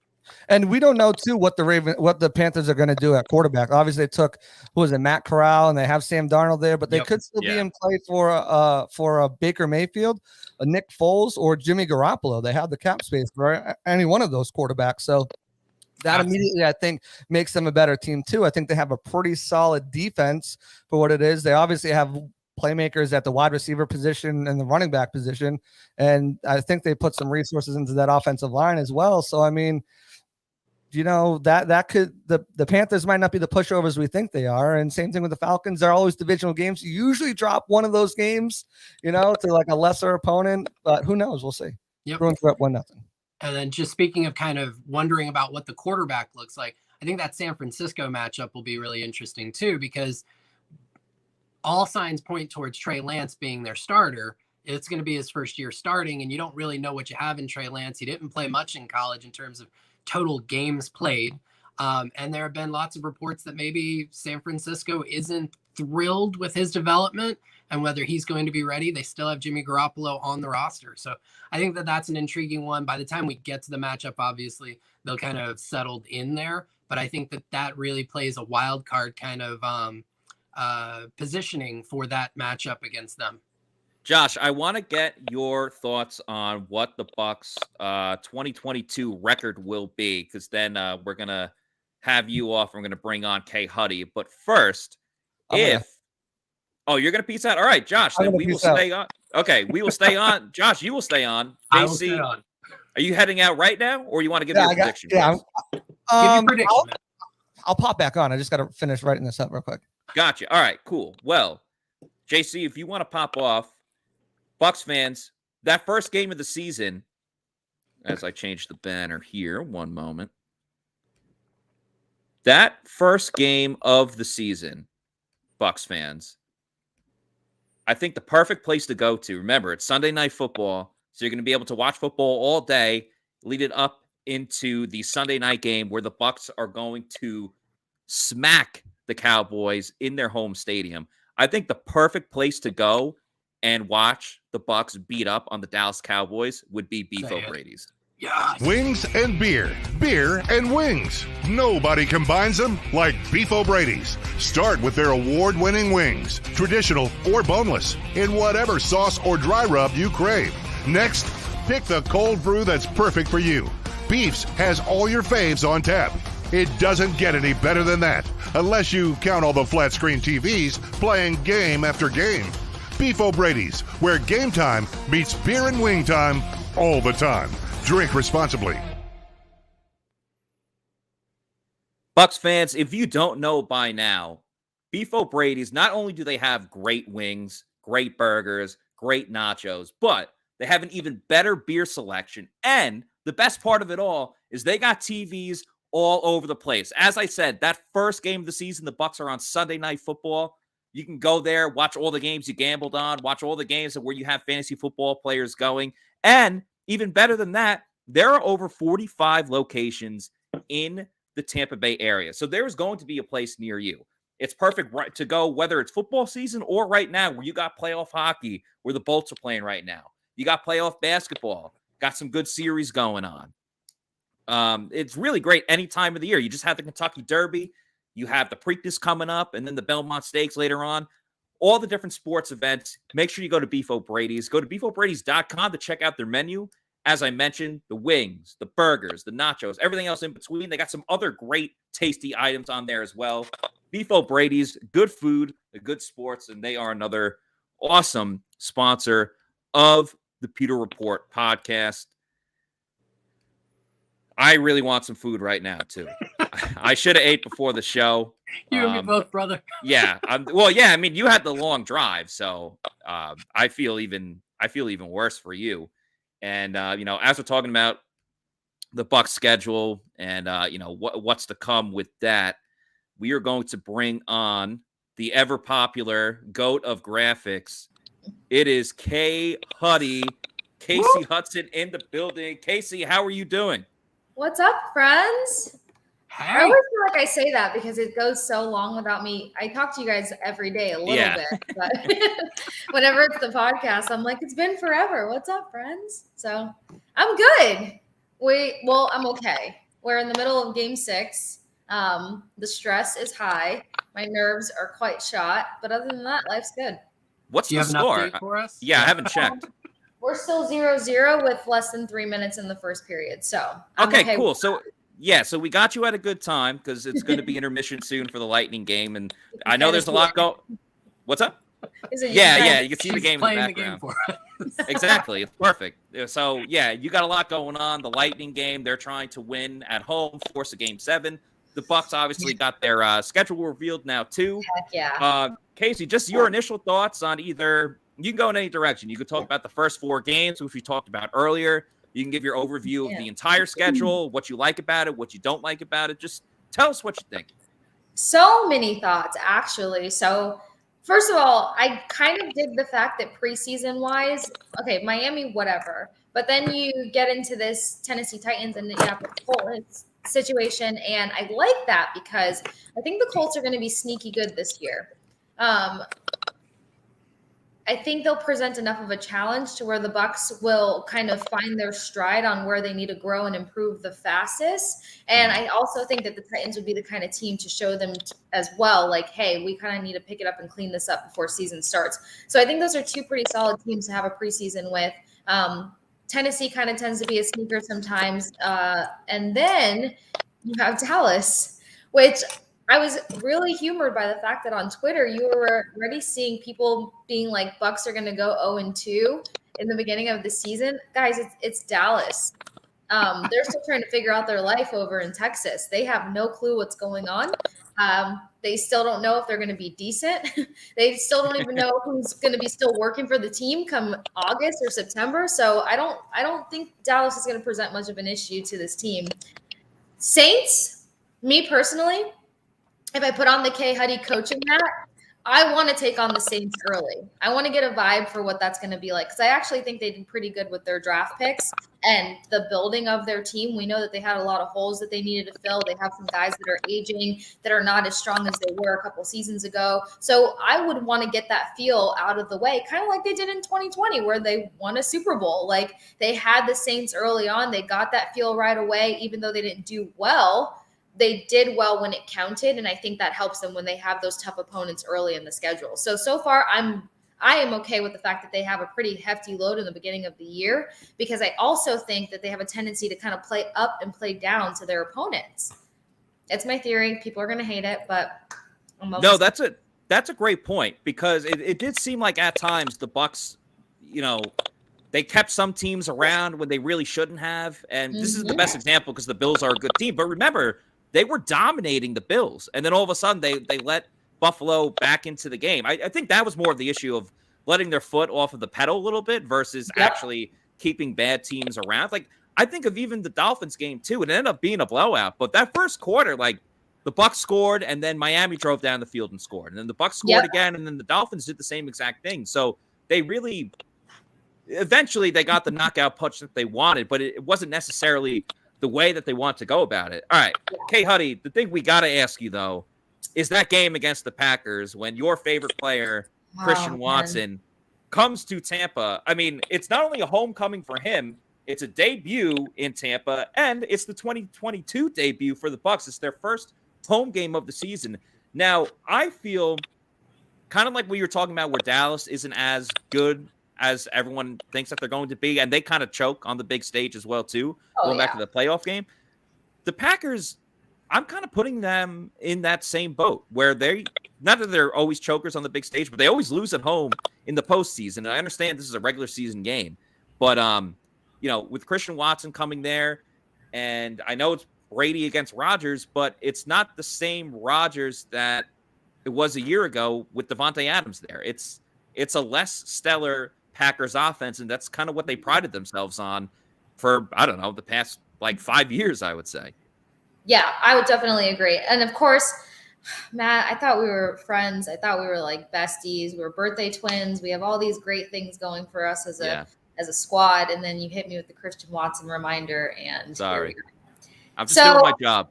And we don't know too what the Panthers are going to do at quarterback. Obviously, they took Matt Corral, and they have Sam Darnold there, but they could still be in play for a Baker Mayfield, a Nick Foles, or Jimmy Garoppolo. They have the cap space for any one of those quarterbacks. So that immediately, I think, makes them a better team too. I think they have a pretty solid defense for what it is. They obviously have playmakers at the wide receiver position and the running back position, and I think they put some resources into that offensive line as well. So, I mean, that could the Panthers might not be the pushovers we think they are, and same thing with the Falcons. They're always divisional games. You usually drop one of those games, to like a lesser opponent, but who knows? We'll see. Yep. Bruins are up 1-0. And then just speaking of kind of wondering about what the quarterback looks like, I think that San Francisco matchup will be really interesting too, because all signs point towards Trey Lance being their starter. It's going to be his first year starting, and you don't really know what you have in Trey Lance. He didn't play much in college in terms of total games played. And there have been lots of reports that maybe San Francisco isn't thrilled with his development and whether he's going to be ready. They still have Jimmy Garoppolo on the roster. So I think that that's an intriguing one. By the time we get to the matchup, obviously, they'll kind of settled in there. But I think that really plays a wild card kind of positioning for that matchup against them. Josh, I want to get your thoughts on what the Bucs 2022 record will be, because then we're going to have you off. I'm going to bring on K. Huddy. But first, you're going to peace out? All right, Josh, then we will stay on. Okay, we will stay on. Josh, you will stay on. I will stay on. Are you heading out right now, or you want to give your prediction? Give your prediction. I'll pop back on. I just got to finish writing this up real quick. Gotcha. All right, cool. Well, JC, if you want to pop off, Bucs fans, that first game of the season, as I change the banner here, one moment. That first game of the season, Bucs fans, I think the perfect place to go to. Remember, it's Sunday Night Football, so you're going to be able to watch football all day, lead it up into the Sunday night game where the Bucs are going to smack the Cowboys in their home stadium. I think the perfect place to go and watch the Bucs beat up on the Dallas Cowboys would be Beef O'Brady's. Yes. Wings and beer. Beer and wings. Nobody combines them like Beef O'Brady's. Start with their award-winning wings, traditional or boneless, in whatever sauce or dry rub you crave. Next, pick the cold brew that's perfect for you. Beef's has all your faves on tap. It doesn't get any better than that, unless you count all the flat-screen TVs playing game after game. Beef O'Brady's, where game time meets beer and wing time all the time. Drink responsibly. Bucs fans, if you don't know by now, Beef O'Brady's, not only do they have great wings, great burgers, great nachos, but they have an even better beer selection. And the best part of it all is they got TVs all over the place. As I said, that first game of the season, the Bucs are on Sunday Night Football. You can go there, watch all the games you gambled on, watch all the games where you have fantasy football players going. And even better than that, there are over 45 locations in the Tampa Bay area. So there's going to be a place near you. It's perfect to go, whether it's football season or right now where you got playoff hockey, where the Bolts are playing right now. You got playoff basketball, got some good series going on. It's really great any time of the year. You just have the Kentucky Derby. You have the Preakness coming up, and then the Belmont Stakes later on. All the different sports events. Make sure you go to Beef O'Brady's. Go to beefobradys.com to check out their menu. As I mentioned, the wings, the burgers, the nachos, everything else in between. They got some other great, tasty items on there as well. Beef O'Brady's, good food, the good sports, and they are another awesome sponsor of the Pewter Report podcast. I really want some food right now, too. I should have ate before the show. You and me both, brother. Yeah. I mean, you had the long drive, so I feel even worse for you. And, as we're talking about the Bucs schedule and, what's to come with that, we are going to bring on the ever popular GOAT of graphics. It is Casey Hudson in the building. Casey, how are you doing? What's up, friends? Hey. I always feel like I say that because it goes so long without me. I talk to you guys every day a little bit, but whenever it's the podcast, I'm like, it's been forever. What's up, friends? So I'm good. I'm okay. We're in the middle of game 6. The stress is high. My nerves are quite shot, but other than that, life's good. What's Do you the have score? an update for us? Yeah, I haven't checked. We're still 0-0 with less than 3 minutes in the first period. So I'm okay, cool. So we got you at a good time because it's going to be intermission soon for the Lightning game, and I know there's a lot going. What's up? Yeah, you can see the game in the background. The game for us. Exactly, it's perfect. So you got a lot going on. The Lightning game, they're trying to win at home, force a game 7. The Bucs obviously got their schedule revealed now too. Heck yeah. Casey, just your initial thoughts on either. You can go in any direction. You could talk about the first 4 games, which we talked about earlier. You can give your overview of the entire schedule, what you like about it, what you don't like about it. Just tell us what you think. So many thoughts, actually. So, first of all, I kind of dig the fact that preseason-wise, okay, Miami, whatever. But then you get into this Tennessee Titans and the Colts situation, and I like that because I think the Colts are going to be sneaky good this year. I think they'll present enough of a challenge to where the Bucs will kind of find their stride on where they need to grow and improve the fastest. And I also think that the Titans would be the kind of team to show them as well, like, hey, we kind of need to pick it up and clean this up before season starts. So I think those are 2 pretty solid teams to have a preseason with. Tennessee kind of tends to be a sneaker sometimes. And then you have Dallas, which – I was really humored by the fact that on Twitter, you were already seeing people being like, Bucs are going to go 0-2 in the beginning of the season. Guys, it's Dallas. They're still trying to figure out their life over in Texas. They have no clue what's going on. They still don't know if they're going to be decent. They still don't even know who's going to be still working for the team come August or September. So I don't think Dallas is going to present much of an issue to this team. Saints, me personally, if I put on the K. Huddy coaching hat, I want to take on the Saints early. I want to get a vibe for what that's going to be like because I actually think they did pretty good with their draft picks and the building of their team. We know that they had a lot of holes that they needed to fill. They have some guys that are aging that are not as strong as they were a couple seasons ago. So I would want to get that feel out of the way, kind of like they did in 2020 where they won a Super Bowl. Like they had the Saints early on. They got that feel right away, even though they didn't do well. They did well when it counted, and I think that helps them when they have those tough opponents early in the schedule. So far, I am okay with the fact that they have a pretty hefty load in the beginning of the year because I also think that they have a tendency to kind of play up and play down to their opponents. It's my theory. People are going to hate it, but no, that's a great point because it did seem like at times the Bucs, they kept some teams around when they really shouldn't have, and this is the best example because the Bills are a good team. But remember, they were dominating the Bills. And then all of a sudden they let Buffalo back into the game. I think that was more of the issue of letting their foot off of the pedal a little bit versus actually keeping bad teams around. Like, I think of even the Dolphins game too. It ended up being a blowout, but that first quarter, like, the Bucs scored, and then Miami drove down the field and scored. And then the Bucs scored again, and then the Dolphins did the same exact thing. So they really, eventually, they got the knockout punch that they wanted, but it wasn't necessarily the way that they want to go about it. All right, Kay Huddy, the thing we got to ask you, though, is that game against the Packers when your favorite player, Christian Watson, comes to Tampa. I mean, it's not only a homecoming for him, it's a debut in Tampa, and it's the 2022 debut for the Bucs. It's their first home game of the season. Now, I feel kind of like we were talking about where Dallas isn't as good as everyone thinks that they're going to be, and they kind of choke on the big stage as well, too, going back to the playoff game. The Packers, I'm kind of putting them in that same boat where not that they're always chokers on the big stage, but they always lose at home in the postseason. And I understand this is a regular season game, but, with Christian Watson coming there, and I know it's Brady against Rodgers, but it's not the same Rodgers that it was a year ago with Devontae Adams there. It's a less stellar Packers offense, and that's kind of what they prided themselves on for, I don't know, the past, 5 years, I would say. Yeah, I would definitely agree. And, of course, Matt, I thought we were friends. I thought we were, besties. We were birthday twins. We have all these great things going for us as a squad, and then you hit me with the Christian Watson reminder, and sorry. I'm just doing my job.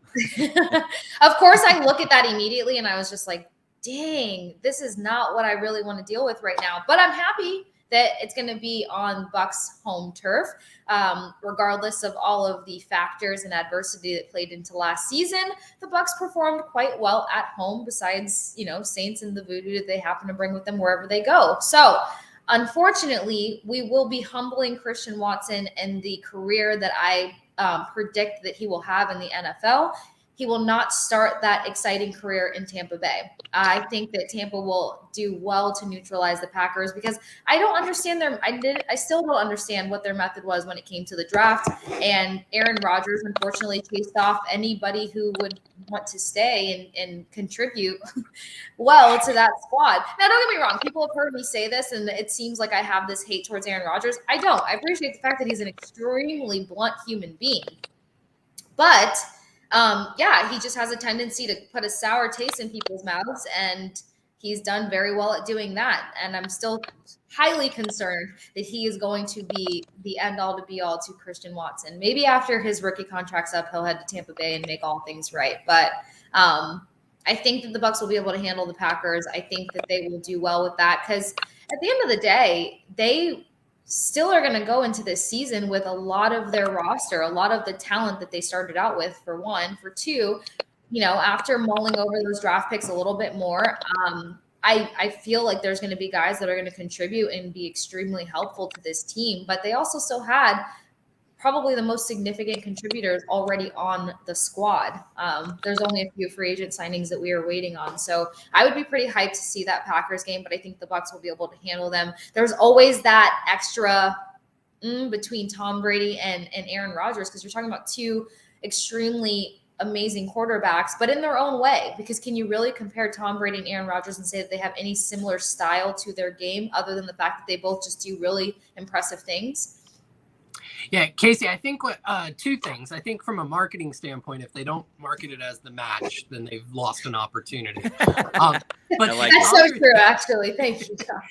Of course, I look at that immediately, and I was just like, dang, this is not what I really want to deal with right now. But I'm happy that it's going to be on Bucs home turf, regardless of all of the factors and adversity that played into last season. The Bucs performed quite well at home, besides, Saints and the voodoo that they happen to bring with them wherever they go. So, unfortunately, we will be humbling Christian Watson and the career that I predict that he will have in the NFL. He will not start that exciting career in Tampa Bay. I think that Tampa will do well to neutralize the Packers because I don't understand I still don't understand what their method was when it came to the draft. And Aaron Rodgers, unfortunately, chased off anybody who would want to stay and contribute well to that squad. Now, don't get me wrong. People have heard me say this, and it seems like I have this hate towards Aaron Rodgers. I don't. I appreciate the fact that he's an extremely blunt human being. But he just has a tendency to put a sour taste in people's mouths, and he's done very well at doing that. And I'm still highly concerned that he is going to be the end all to be all to Christian Watson. Maybe after his rookie contract's up, he'll head to Tampa Bay and make all things right. But I think that the Bucs will be able to handle the Packers. I think that they will do well with that because at the end of the day, they still are going to go into this season with a lot of their roster, a lot of the talent that they started out with, for one. For two, after mulling over those draft picks a little bit more, I feel like there's going to be guys that are going to contribute and be extremely helpful to this team. But they also still had probably the most significant contributors already on the squad. There's only a few free agent signings that we are waiting on. So I would be pretty hyped to see that Packers game, but I think the Bucs will be able to handle them. There's always that extra between Tom Brady and Aaron Rodgers, because you're talking about two extremely amazing quarterbacks, but in their own way. Because can you really compare Tom Brady and Aaron Rodgers and say that they have any similar style to their game other than the fact that they both just do really impressive things? Yeah, Casey, I think two things. I think from a marketing standpoint, if they don't market it as the match, then they've lost an opportunity. But that's so true, actually. Thank you, Todd.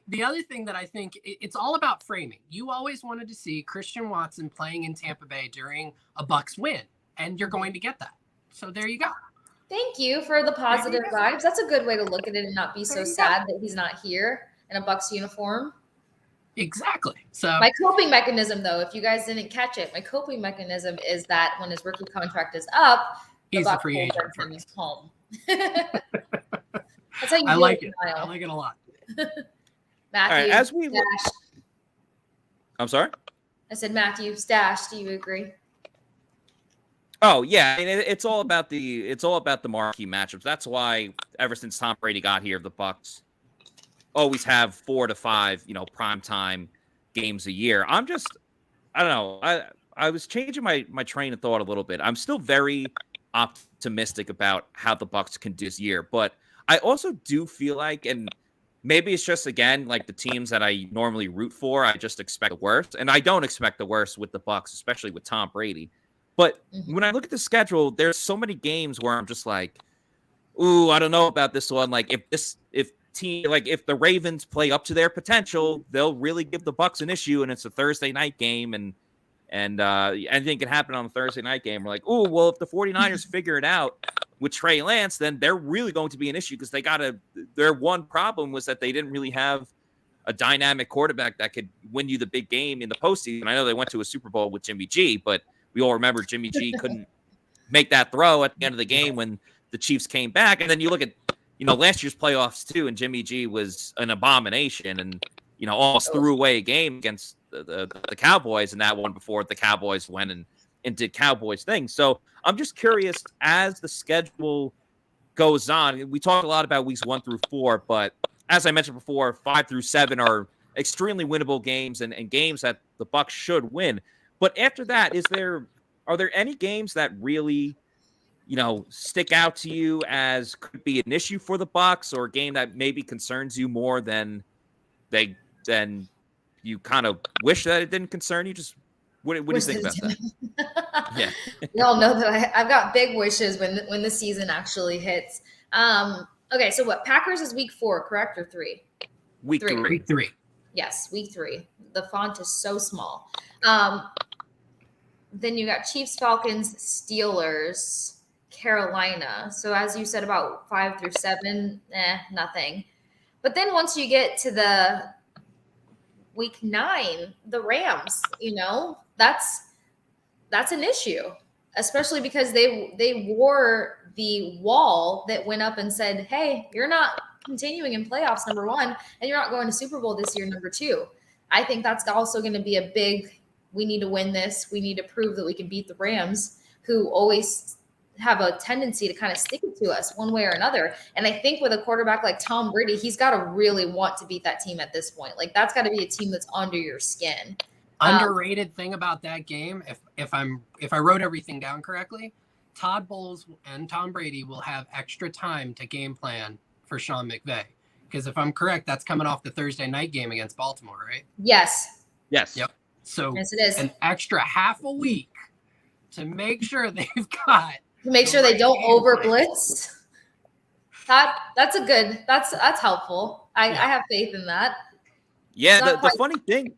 The other thing that I think it's all about framing. You always wanted to see Christian Watson playing in Tampa Bay during a Bucs win, and you're going to get that. So there you go. Thank you for the positive vibes. That's a good way to look at it and not be so sad that he's not here in a Bucs uniform. Exactly. So my coping mechanism, though, if you guys didn't catch it, my coping mechanism is that when his rookie contract is up, he's a free agent first. Home. That's how you I like it. I like it a lot. Matthew, all right, I'm sorry? I said Matthew, Stash, do you agree? Oh yeah, I mean, it's all about the marquee matchups. That's why ever since Tom Brady got here, the Bucs always have 4 to 5, primetime games a year. I don't know. I was changing my train of thought a little bit. I'm still very, optimistic about how the Bucs can do this year. But I also do feel like, and maybe it's just, again, like the teams that I normally root for, I just expect the worst. And I don't expect the worst with the Bucs, especially with Tom Brady. But when I look at the schedule, there's so many games where I'm just like, ooh, I don't know about this one. Like if the Ravens play up to their potential, they'll really give the Bucs an issue, and it's a Thursday night game, and anything can happen on a Thursday night game. We're like, ooh, well, if the 49ers figure it out with Trey Lance, then they're really going to be an issue, because their one problem was that they didn't really have a dynamic quarterback that could win you the big game in the postseason. I know they went to a Super Bowl with Jimmy G, but we all remember Jimmy G couldn't make that throw at the end of the game when the Chiefs came back. And then you look at, last year's playoffs too, and Jimmy G was an abomination, and, almost threw away a game against the Cowboys in that one before the Cowboys went and did Cowboys things. So I'm just curious, as the schedule goes on, we talk a lot about weeks 1 through 4, but as I mentioned before, 5 through 7 are extremely winnable games and games that the Bucs should win. But after that, are there any games that really, stick out to you as could be an issue for the Bucs, or a game that maybe concerns you more than you kind of wish that it didn't concern you? Just what do you think about that? Yeah, we all know that I've got big wishes when the season actually hits. Okay, so what? Packers is week 4, correct, or 3? Week 3. Week 3. Yes, week 3. The font is so small. Then you got Chiefs, Falcons, Steelers, Carolina. So as you said, about 5 through 7, nothing. But then once you get to the week 9, the Rams, that's an issue, especially because they wore the wall that went up and said, hey, you're not continuing in playoffs, number 1, and you're not going to Super Bowl this year, number 2. I think that's also going to be a big, we need to win this. We need to prove that we can beat the Rams, who always have a tendency to kind of stick it to us one way or another. And I think with a quarterback like Tom Brady, he's got to really want to beat that team at this point. Like, that's got to be a team that's under your skin. Underrated thing about that game, if I wrote everything down correctly, Todd Bowles and Tom Brady will have extra time to game plan for Sean McVay. Because if I'm correct, that's coming off the Thursday night game against Baltimore, right? Yes. Yep. So yes, it is. An extra half a week to make sure they've got to make sure they don't over blitz. That's helpful. I have faith in that. Yeah, the funny thing.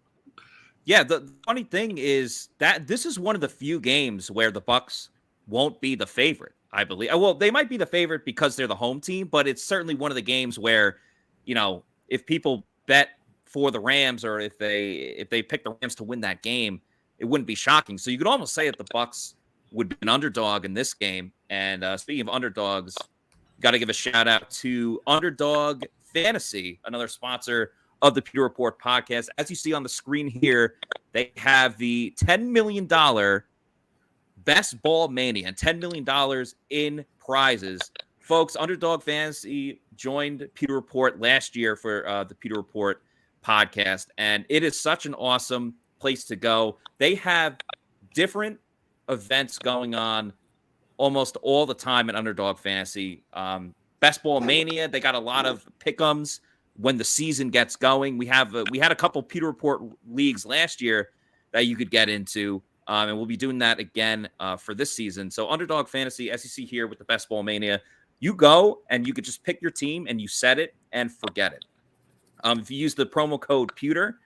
Yeah, the funny thing is that this is one of the few games where the Bucs won't be the favorite, I believe. Well, they might be the favorite because they're the home team, but it's certainly one of the games where, if people bet for the Rams, or if they pick the Rams to win that game, it wouldn't be shocking. So you could almost say that the Bucs would be an underdog in this game. And speaking of underdogs, got to give a shout out to Underdog Fantasy, another sponsor of the Pewter Report podcast. As you see on the screen here, they have the $10 million Best Ball Mania, and $10 million in prizes. Folks, Underdog Fantasy joined Pewter Report last year for the Pewter Report podcast, and it is such an awesome place to go. They have different events going on almost all the time at Underdog Fantasy. Best Ball Mania, they got a lot of pick'ems when the season gets going. We had a couple Pewter Report leagues last year that you could get into, and we'll be doing that again for this season. So Underdog Fantasy, as you see here with the Best Ball Mania, you go and you could just pick your team and you set it and forget it. If you use the promo code Pewter,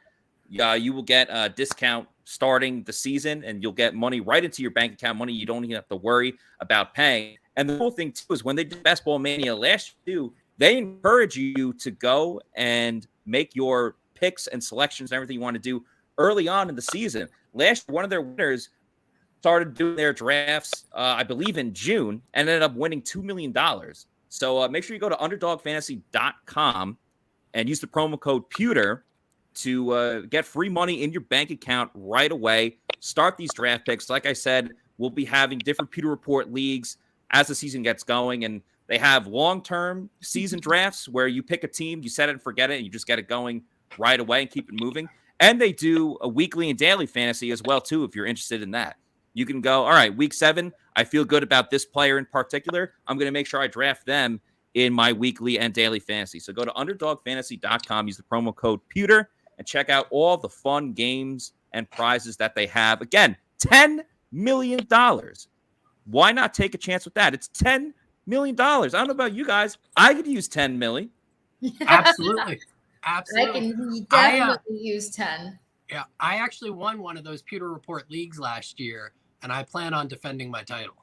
you will get a discount starting the season, and you'll get money right into your bank account, money you don't even have to worry about paying. And the whole thing, too, is when they did Best Ball Mania last year, too, they encourage you to go and make your picks and selections and everything you want to do early on in the season. Last year, one of their winners started doing their drafts, I believe, in June, and ended up winning $2 million. So make sure you go to underdogfantasy.com and use the promo code Pewter to get free money in your bank account right away. Start these draft picks. Like I said, we'll be having different Pewter Report leagues as the season gets going, and they have long-term season drafts where you pick a team, you set it and forget it, and you just get it going right away and keep it moving. And they do a weekly and daily fantasy as well, too, if you're interested in that. You can go, all right, week 7, I feel good about this player in particular. I'm going to make sure I draft them in my weekly and daily fantasy. So go to underdogfantasy.com, use the promo code Pewter, and check out all the fun games and prizes that they have. Again, $10 million. Why not take a chance with that? It's $10 million. I don't know about you guys. I could use 10 million. Absolutely. I Absolutely. can definitely use 10. Yeah, I actually won one of those Pewter Report leagues last year, and I plan on defending my title.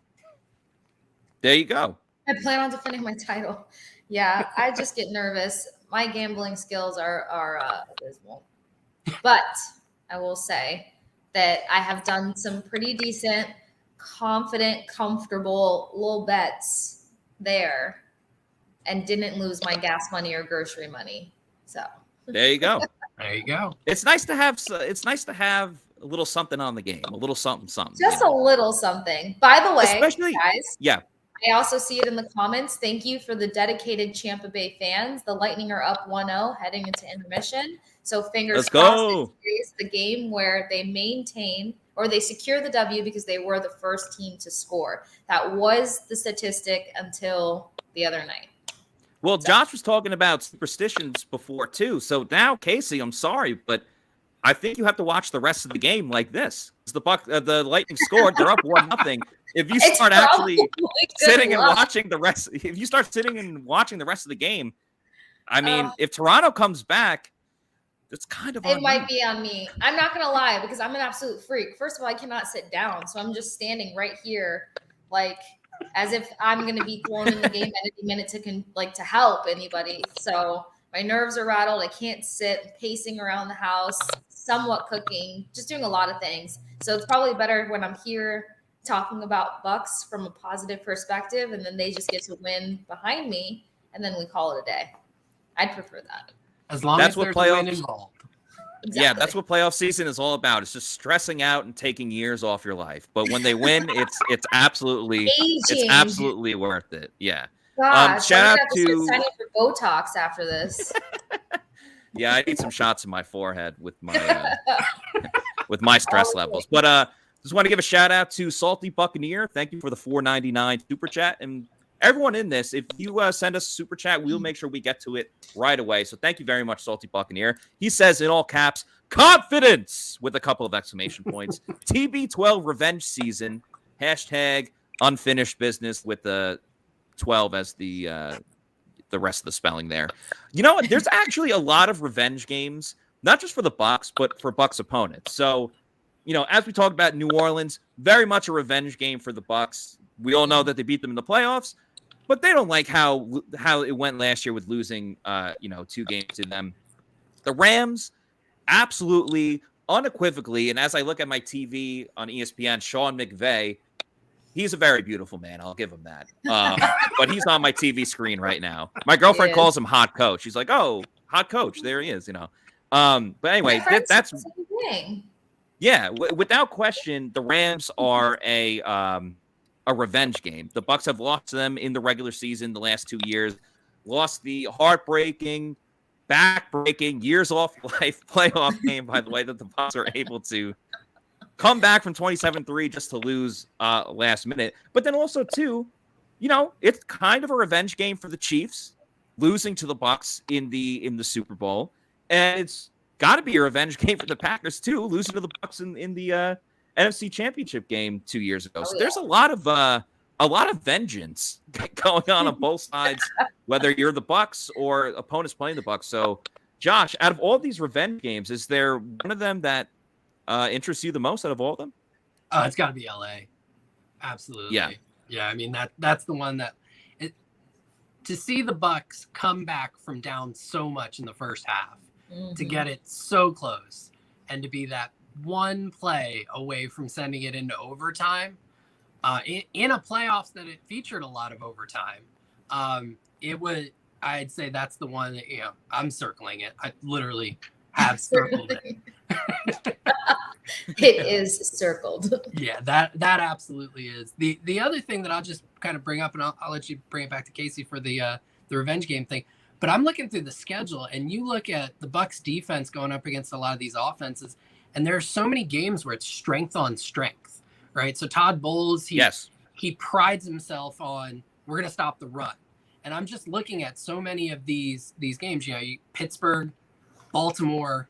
There you go. I plan on defending my title. Yeah, I just get nervous. My gambling skills are abysmal. But I will say that I have done some pretty decent, confident, comfortable little bets there and didn't lose my gas money or grocery money. So there you go. There you go. It's nice to have a little something on the game, a little something. Just a little something. By the way, especially guys. Yeah. I also see it in the comments. Thank you for the dedicated Tampa Bay fans. The Lightning are up 1-0 heading into intermission. So fingers crossed, it's the game where they maintain or they secure the W because they were the first team to score. That was the statistic until the other night. Well, Josh was talking about superstitions before too. So now, Casey, I'm sorry, but I think you have to watch the rest of the game like this. The Lightning scored. They're up 1-0. If you start actually sitting and watching the rest, if you start sitting and watching the rest of the game, I mean, if Toronto comes back, it's kind of it might be on me. I'm not gonna lie because I'm an absolute freak. First of all, I cannot sit down, so I'm just standing right here, like as if I'm gonna be thrown in the game at any minute to help anybody. So my nerves are rattled. I can't sit, pacing around the house, somewhat cooking, just doing a lot of things. So it's probably better when I'm here talking about Bucs from a positive perspective, and then they just get to win behind me, and then we call it a day. I'd prefer that. As long as there's a win involved. Exactly. Yeah, that's what playoff season is all about. It's just stressing out and taking years off your life. But when they win, it's absolutely worth it. Yeah. Gosh, shout out to signing for Botox after this. Yeah, I need some shots in my forehead with my with my stress levels. But just want to give a shout out to Salty Buccaneer. Thank you for the $4.99 super chat. And everyone in this, if you send us a super chat, we'll make sure we get to it right away. So thank you very much, Salty Buccaneer. He says in all caps, confidence with a couple of exclamation points. TB12 revenge season. Hashtag unfinished business with the 12 as the rest of the spelling there. You know what? There's actually a lot of revenge games, not just for the Bucs, but for Bucs opponents. So, you know, as we talked about New Orleans, very much a revenge game for the Bucs. We all know that they beat them in the playoffs, but they don't like how it went last year with losing 2 games to them. The Rams, absolutely, unequivocally, and as I look at my TV on ESPN, Sean McVay, he's a very beautiful man. I'll give him that. But he's on my TV screen right now. My girlfriend calls him Hot Coach. She's like, "Oh, Hot Coach, there he is." You know. But anyway, that's the same thing. Yeah, without question, the Rams are a revenge game. The Bucs have lost to them in the regular season the last 2 years. Lost the heartbreaking, back-breaking, years off life playoff game. By the way, that the Bucs are able to come back from 27-3 just to lose last minute. But then also, too, you know, it's kind of a revenge game for the Chiefs, losing to the Bucs in the Super Bowl. And it's got to be a revenge game for the Packers, too, losing to the Bucs in the NFC Championship game 2 years ago. So there's a lot of vengeance going on both sides, whether you're the Bucs or opponents playing the Bucs. So, Josh, out of all these revenge games, is there one of them that interests you the most out of all of them? It's got to be LA. Absolutely. Yeah. I mean, that's the one that to see the Bucs come back from down so much in the first half, to get it so close, and to be that one play away from sending it into overtime, in a playoffs that it featured a lot of overtime. I'd say that's the one that, you know, I'm circling it. I literally have circled it. It is circled. Yeah, that absolutely is. The other thing that I'll just kind of bring up, and I'll let you bring it back to Casey for the revenge game thing. But I'm looking through the schedule, and you look at the Bucs defense going up against a lot of these offenses, and there are so many games where it's strength on strength, right? So Todd Bowles, Yes. he prides himself on, we're going to stop the run. And I'm just looking at so many of these games, Pittsburgh, Baltimore,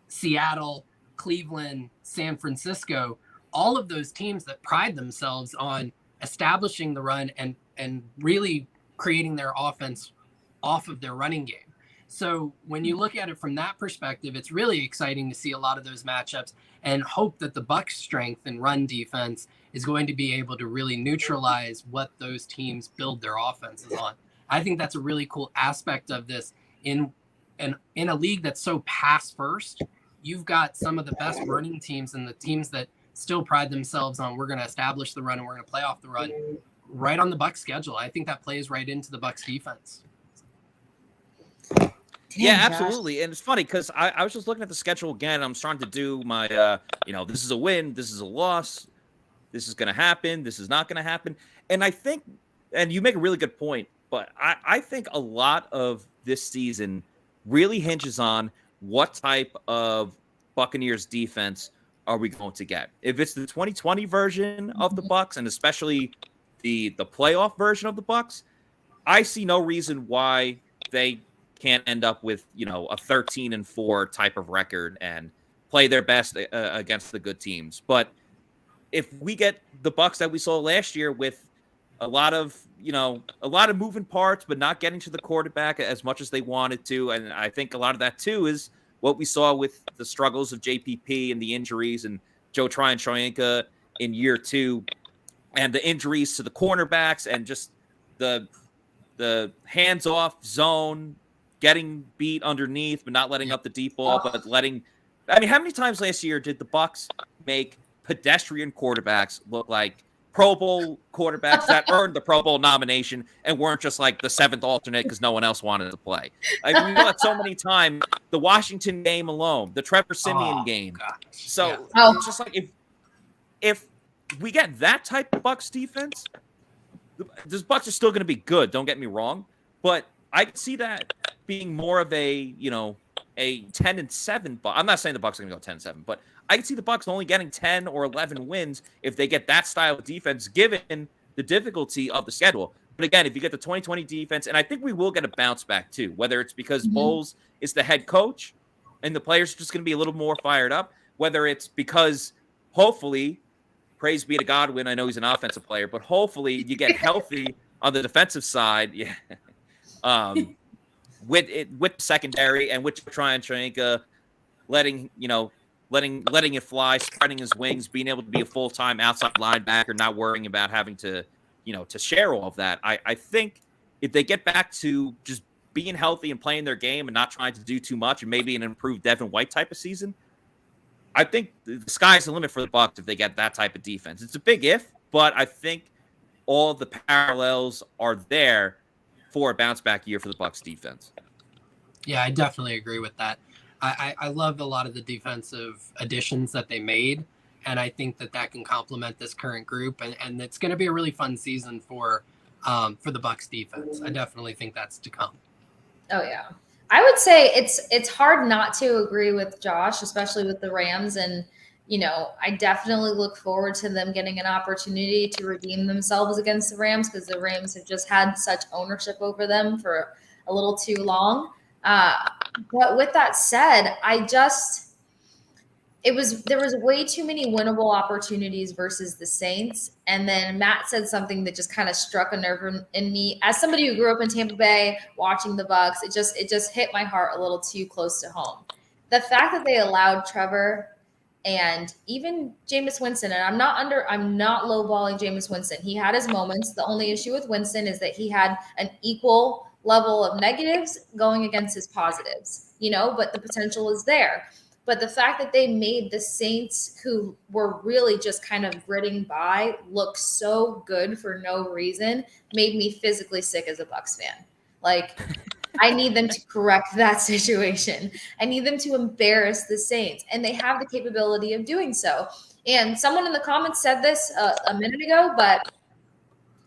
Seattle, Cleveland, San Francisco, all of those teams that pride themselves on establishing the run and really creating their offense off of their running game. So when you look at it from that perspective, it's really exciting to see a lot of those matchups and hope that the Bucs' strength in run defense is going to be able to really neutralize what those teams build their offenses on. I think that's a really cool aspect of this. In a league that's so pass first, you've got some of the best running teams and the teams that still pride themselves on, we're going to establish the run and we're going to play off the run, right on the Bucs schedule. I think that plays right into the Bucs defense. Yeah, absolutely. And it's funny because I was just looking at the schedule again. I'm starting to do my, this is a win, this is a loss, this is going to happen, this is not going to happen. And I think, and you make a really good point, but I think a lot of this season really hinges on what type of Buccaneers defense are we going to get. If it's the 2020 version of the Bucs, and especially the playoff version of the Bucs, I see no reason why they can't end up with, a 13-4 type of record and play their best against the good teams. But if we get the Bucs that we saw last year with a lot of moving parts, but not getting to the quarterback as much as they wanted to, and I think a lot of that too is what we saw with the struggles of JPP and the injuries and Joe Tryon-Shoyinka in year 2, and the injuries to the cornerbacks and just the hands-off zone, getting beat underneath, but not letting up the deep ball, but letting – I mean, how many times last year did the Bucs make pedestrian quarterbacks look like Pro Bowl quarterbacks that earned the Pro Bowl nomination and weren't just like the 7th alternate because no one else wanted to play? Like, we saw it so many times. The Washington game alone, the Trevor Siemian game. Gosh. So it's just like if we get that type of Bucs defense, the Bucs are still going to be good. Don't get me wrong, but I can see that being more of a 10-7. I'm not saying the Bucs are going to go 10-7, but I can see the Bucs only getting 10 or 11 wins if they get that style of defense, given the difficulty of the schedule. But again, if you get the 2020 defense, and I think we will get a bounce back too, whether it's because Bowles is the head coach and the players are just going to be a little more fired up, whether it's because hopefully, praise be to Godwin, I know he's an offensive player, but hopefully you get healthy on the defensive side. Yeah. With secondary and with Tryon-Shoyinka letting it fly, spreading his wings, being able to be a full-time outside linebacker, not worrying about having to share all of that. I think if they get back to just being healthy and playing their game and not trying to do too much, and maybe an improved Devin White type of season, I think the sky's the limit for the Bucs if they get that type of defense. It's a big if, but I think all the parallels are there for a bounce back year for the Bucs defense. Yeah, I definitely agree with that. I love a lot of the defensive additions that they made, and I think that can complement this current group, and it's going to be a really fun season for the Bucs defense. I definitely think that's to come. Oh yeah, I would say it's hard not to agree with Josh, especially with the Rams, and I definitely look forward to them getting an opportunity to redeem themselves against the Rams, because the Rams have just had such ownership over them for a little too long. But with that said, there was way too many winnable opportunities versus the Saints. And then Matt said something that just kind of struck a nerve in me. As somebody who grew up in Tampa Bay watching the Bucs, it just hit my heart a little too close to home. The fact that they allowed Trevor and even Jameis Winston, and I'm not lowballing Jameis Winston. He had his moments. The only issue with Winston is that he had an equal level of negatives going against his positives, but the potential is there. But the fact that they made the Saints, who were really just kind of gritting by, look so good for no reason, made me physically sick as a Bucs fan. Like, I need them to correct that situation. I need them to embarrass the Saints, and they have the capability of doing so. And someone in the comments said this a minute ago, but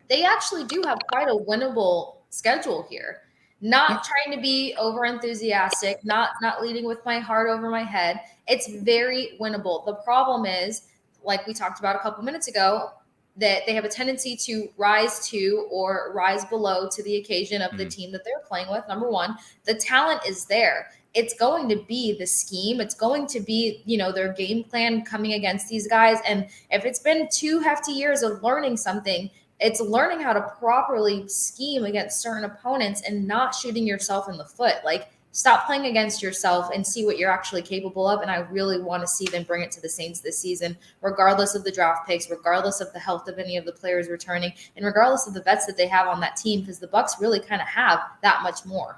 they actually do have quite a winnable schedule here. Not trying to be over enthusiastic, not leading with my heart over my head. It's very winnable. The problem is like we talked about a couple minutes ago, that they have a tendency to rise to or rise below to the occasion of the team that they're playing with. Number one, the talent is there. It's going to be the scheme. It's going to be, their game plan coming against these guys. And if it's been 2 hefty years of learning something, it's learning how to properly scheme against certain opponents and not shooting yourself in the foot. Like, stop playing against yourself and see what you're actually capable of. And I really want to see them bring it to the Saints this season, regardless of the draft picks, regardless of the health of any of the players returning, and regardless of the vets that they have on that team, because the Bucs really kind of have that much more.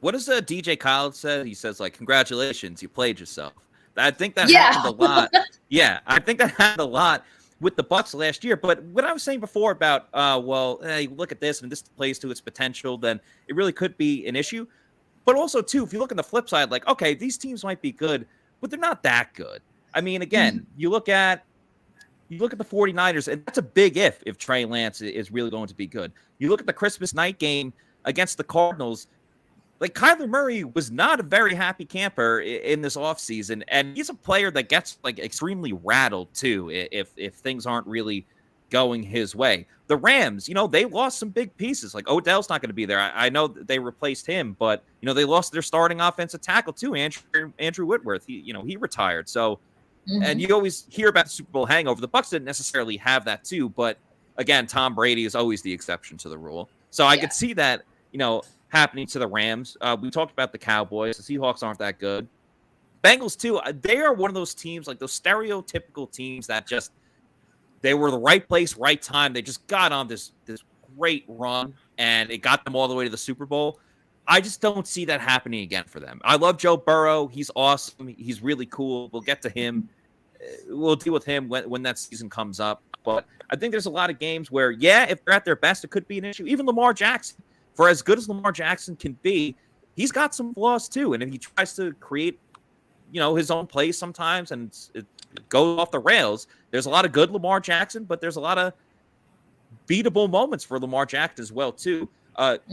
What does DJ Khaled say? He says, like, congratulations, you played yourself. I think that happened a lot. Yeah, I think that happened a lot with the Bucs last year. But what I was saying before about, look at this and this plays to its potential, then it really could be an issue. But also, too, if you look on the flip side, like, okay, these teams might be good, but they're not that good. I mean, again, you look at the 49ers, and that's a big if Trey Lance is really going to be good. You look at the Christmas night game against the Cardinals, like, Kyler Murray was not a very happy camper in this offseason, and he's a player that gets, like, extremely rattled, too, if things aren't really going his way. The Rams, they lost some big pieces. Like, Odell's not going to be there. I know that they replaced him, but, they lost their starting offensive tackle, too, Andrew Whitworth. He retired. So, and you always hear about the Super Bowl hangover. The Bucs didn't necessarily have that, too, but, again, Tom Brady is always the exception to the rule. So I could see that, happening to the Rams. We talked about the Cowboys. The Seahawks aren't that good. Bengals, too, they are one of those teams, like those stereotypical teams that just, they were the right place, right time. They just got on this great run, and it got them all the way to the Super Bowl. I just don't see that happening again for them. I love Joe Burrow. He's awesome. He's really cool. We'll get to him. We'll deal with him when that season comes up. But I think there's a lot of games where, if they're at their best, it could be an issue. Even Lamar Jackson. For as good as Lamar Jackson can be, he's got some flaws too. And if he tries to create, his own plays sometimes and it goes off the rails, there's a lot of good Lamar Jackson, but there's a lot of beatable moments for Lamar Jackson as well too.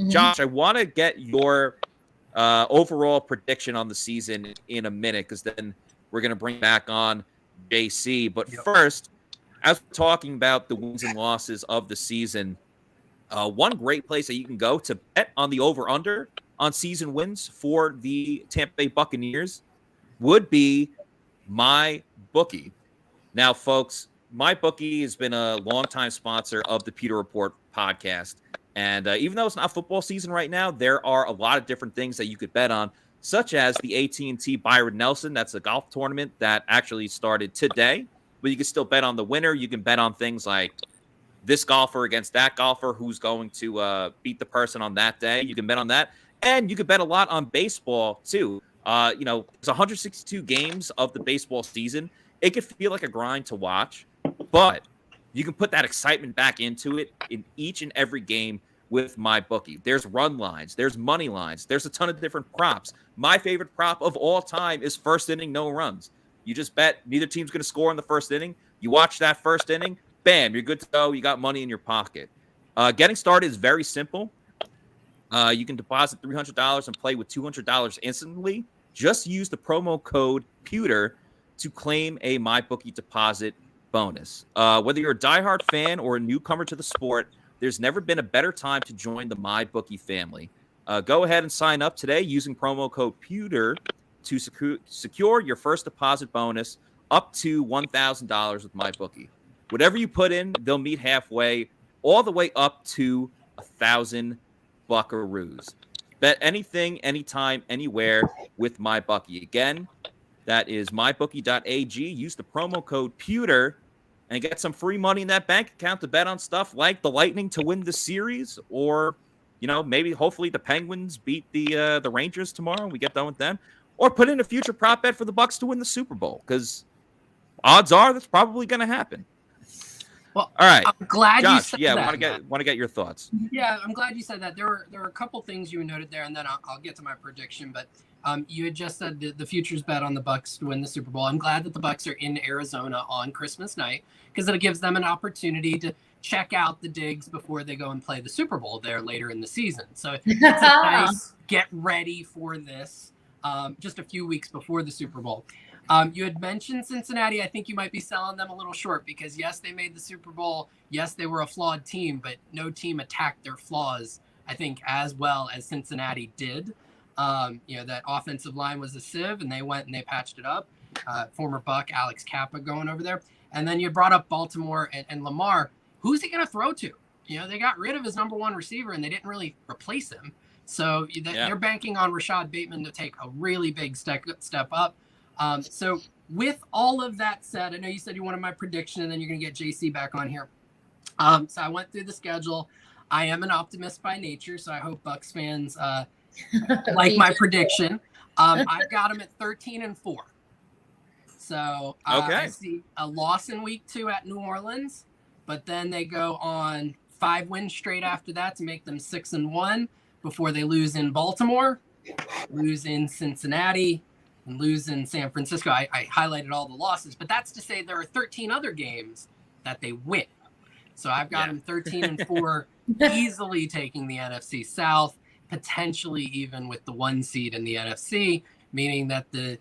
Josh, I want to get your overall prediction on the season in a minute, because then we're going to bring back on JC. But first, as we're talking about the wins and losses of the season, one great place that you can go to bet on the over-under on season wins for the Tampa Bay Buccaneers would be MyBookie. Now, folks, MyBookie has been a longtime sponsor of the Pewter Report podcast. And even though it's not football season right now, there are a lot of different things that you could bet on, such as the AT&T Byron Nelson. That's a golf tournament that actually started today. But you can still bet on the winner. You can bet on things like this golfer against that golfer, who's going to beat the person on that day. You can bet on that. And you can bet a lot on baseball, too. There's 162 games of the baseball season. It could feel like a grind to watch, but you can put that excitement back into it in each and every game with MyBookie. There's run lines. There's money lines. There's a ton of different props. My favorite prop of all time is first inning, no runs. You just bet neither team's going to score in the first inning. You watch that first inning. Bam, you're good to go. You got money in your pocket. Getting started is very simple. You can deposit $300 and play with $200 instantly. Just use the promo code Pewter to claim a MyBookie deposit bonus. Whether you're a diehard fan or a newcomer to the sport, there's never been a better time to join the MyBookie family. Go ahead and sign up today using promo code Pewter to secure your first deposit bonus up to $1,000 with MyBookie. Whatever you put in, they'll meet halfway, all the way up to 1,000 buckaroos. Bet anything, anytime, anywhere with MyBookie. Again, that is mybookie.ag. Use the promo code Pewter and get some free money in that bank account to bet on stuff like the Lightning to win the series, or maybe hopefully the Penguins beat the Rangers tomorrow and we get done with them, or put in a future prop bet for the Bucs to win the Super Bowl, because odds are that's probably going to happen. Well, all right, I'm glad Josh, you said that. want to get your thoughts. Yeah, I'm glad you said that. There were a couple things you noted there, and then I'll get to my prediction. But you had just said the futures bet on the Bucs to win the Super Bowl. I'm glad that the Bucs are in Arizona on Christmas night, because it gives them an opportunity to check out the digs before they go and play the Super Bowl there later in the season. So it's a nice get ready for this just a few weeks before the Super Bowl. You had mentioned Cincinnati. I think you might be selling them a little short because, yes, they made the Super Bowl. Yes, they were a flawed team, but no team attacked their flaws, I think, as well as Cincinnati did. That offensive line was a sieve, and they went and they patched it up. Former Buck, Alex Kappa going over there. And then you brought up Baltimore and Lamar. Who's he going to throw to? They got rid of his number one receiver, and they didn't really replace him. So they're banking on Rashad Bateman to take a really big step up. So with all of that said, I know you said you wanted my prediction, and then you're going to get JC back on here. So I went through the schedule. I am an optimist by nature, so I hope Bucs fans like my prediction. I've got them at 13-4. So I see a loss in week 2 at New Orleans, but then they go on 5 wins straight after that to make them 6-1 before they lose in Baltimore, lose in Cincinnati, and lose in San Francisco. I highlighted all the losses, but that's to say there are 13 other games that they win. So I've got them 13-4, easily taking the NFC South, potentially even with the 1 seed in the NFC, meaning that the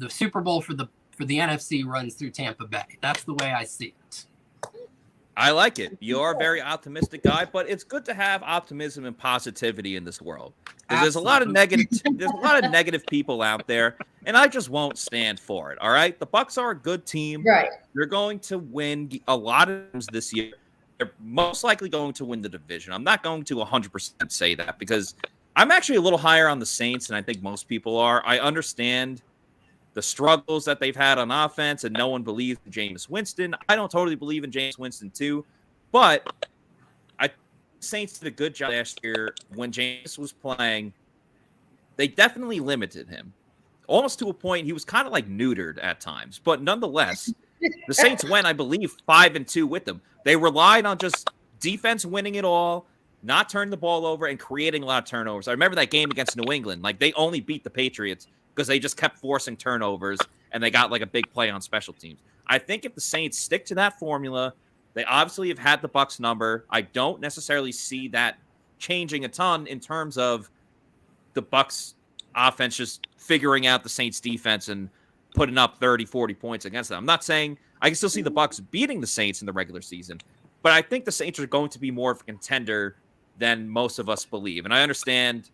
Super Bowl for the NFC runs through Tampa Bay. That's the way I see it. I like it. You are a very optimistic guy, but it's good to have optimism and positivity in this world. Because there's a lot of negative people out there, and I just won't stand for it. All right, the Bucs are a good team. Right. They're going to win a lot of games this year. They're most likely going to win the division. I'm not going to 100% say that because I'm actually a little higher on the Saints than I think most people are. I understand the struggles that they've had on offense, and no one believes in Jameis Winston. I don't totally believe in Jameis Winston too, but Saints did a good job last year when Jameis was playing. They definitely limited him, almost to a point he was kind of like neutered at times. But nonetheless, the Saints went, I believe, 5-2 with them. They relied on just defense winning it all, not turning the ball over, and creating a lot of turnovers. I remember that game against New England. Like, they only beat the Patriots because they just kept forcing turnovers, and they got like a big play on special teams. I think if the Saints stick to that formula, they obviously have had the Bucs number. I don't necessarily see that changing a ton in terms of the Bucs offense just figuring out the Saints defense and putting up 30, 40 points against them. I'm not saying I can still see the Bucs beating the Saints in the regular season, but I think the Saints are going to be more of a contender than most of us believe. And I understand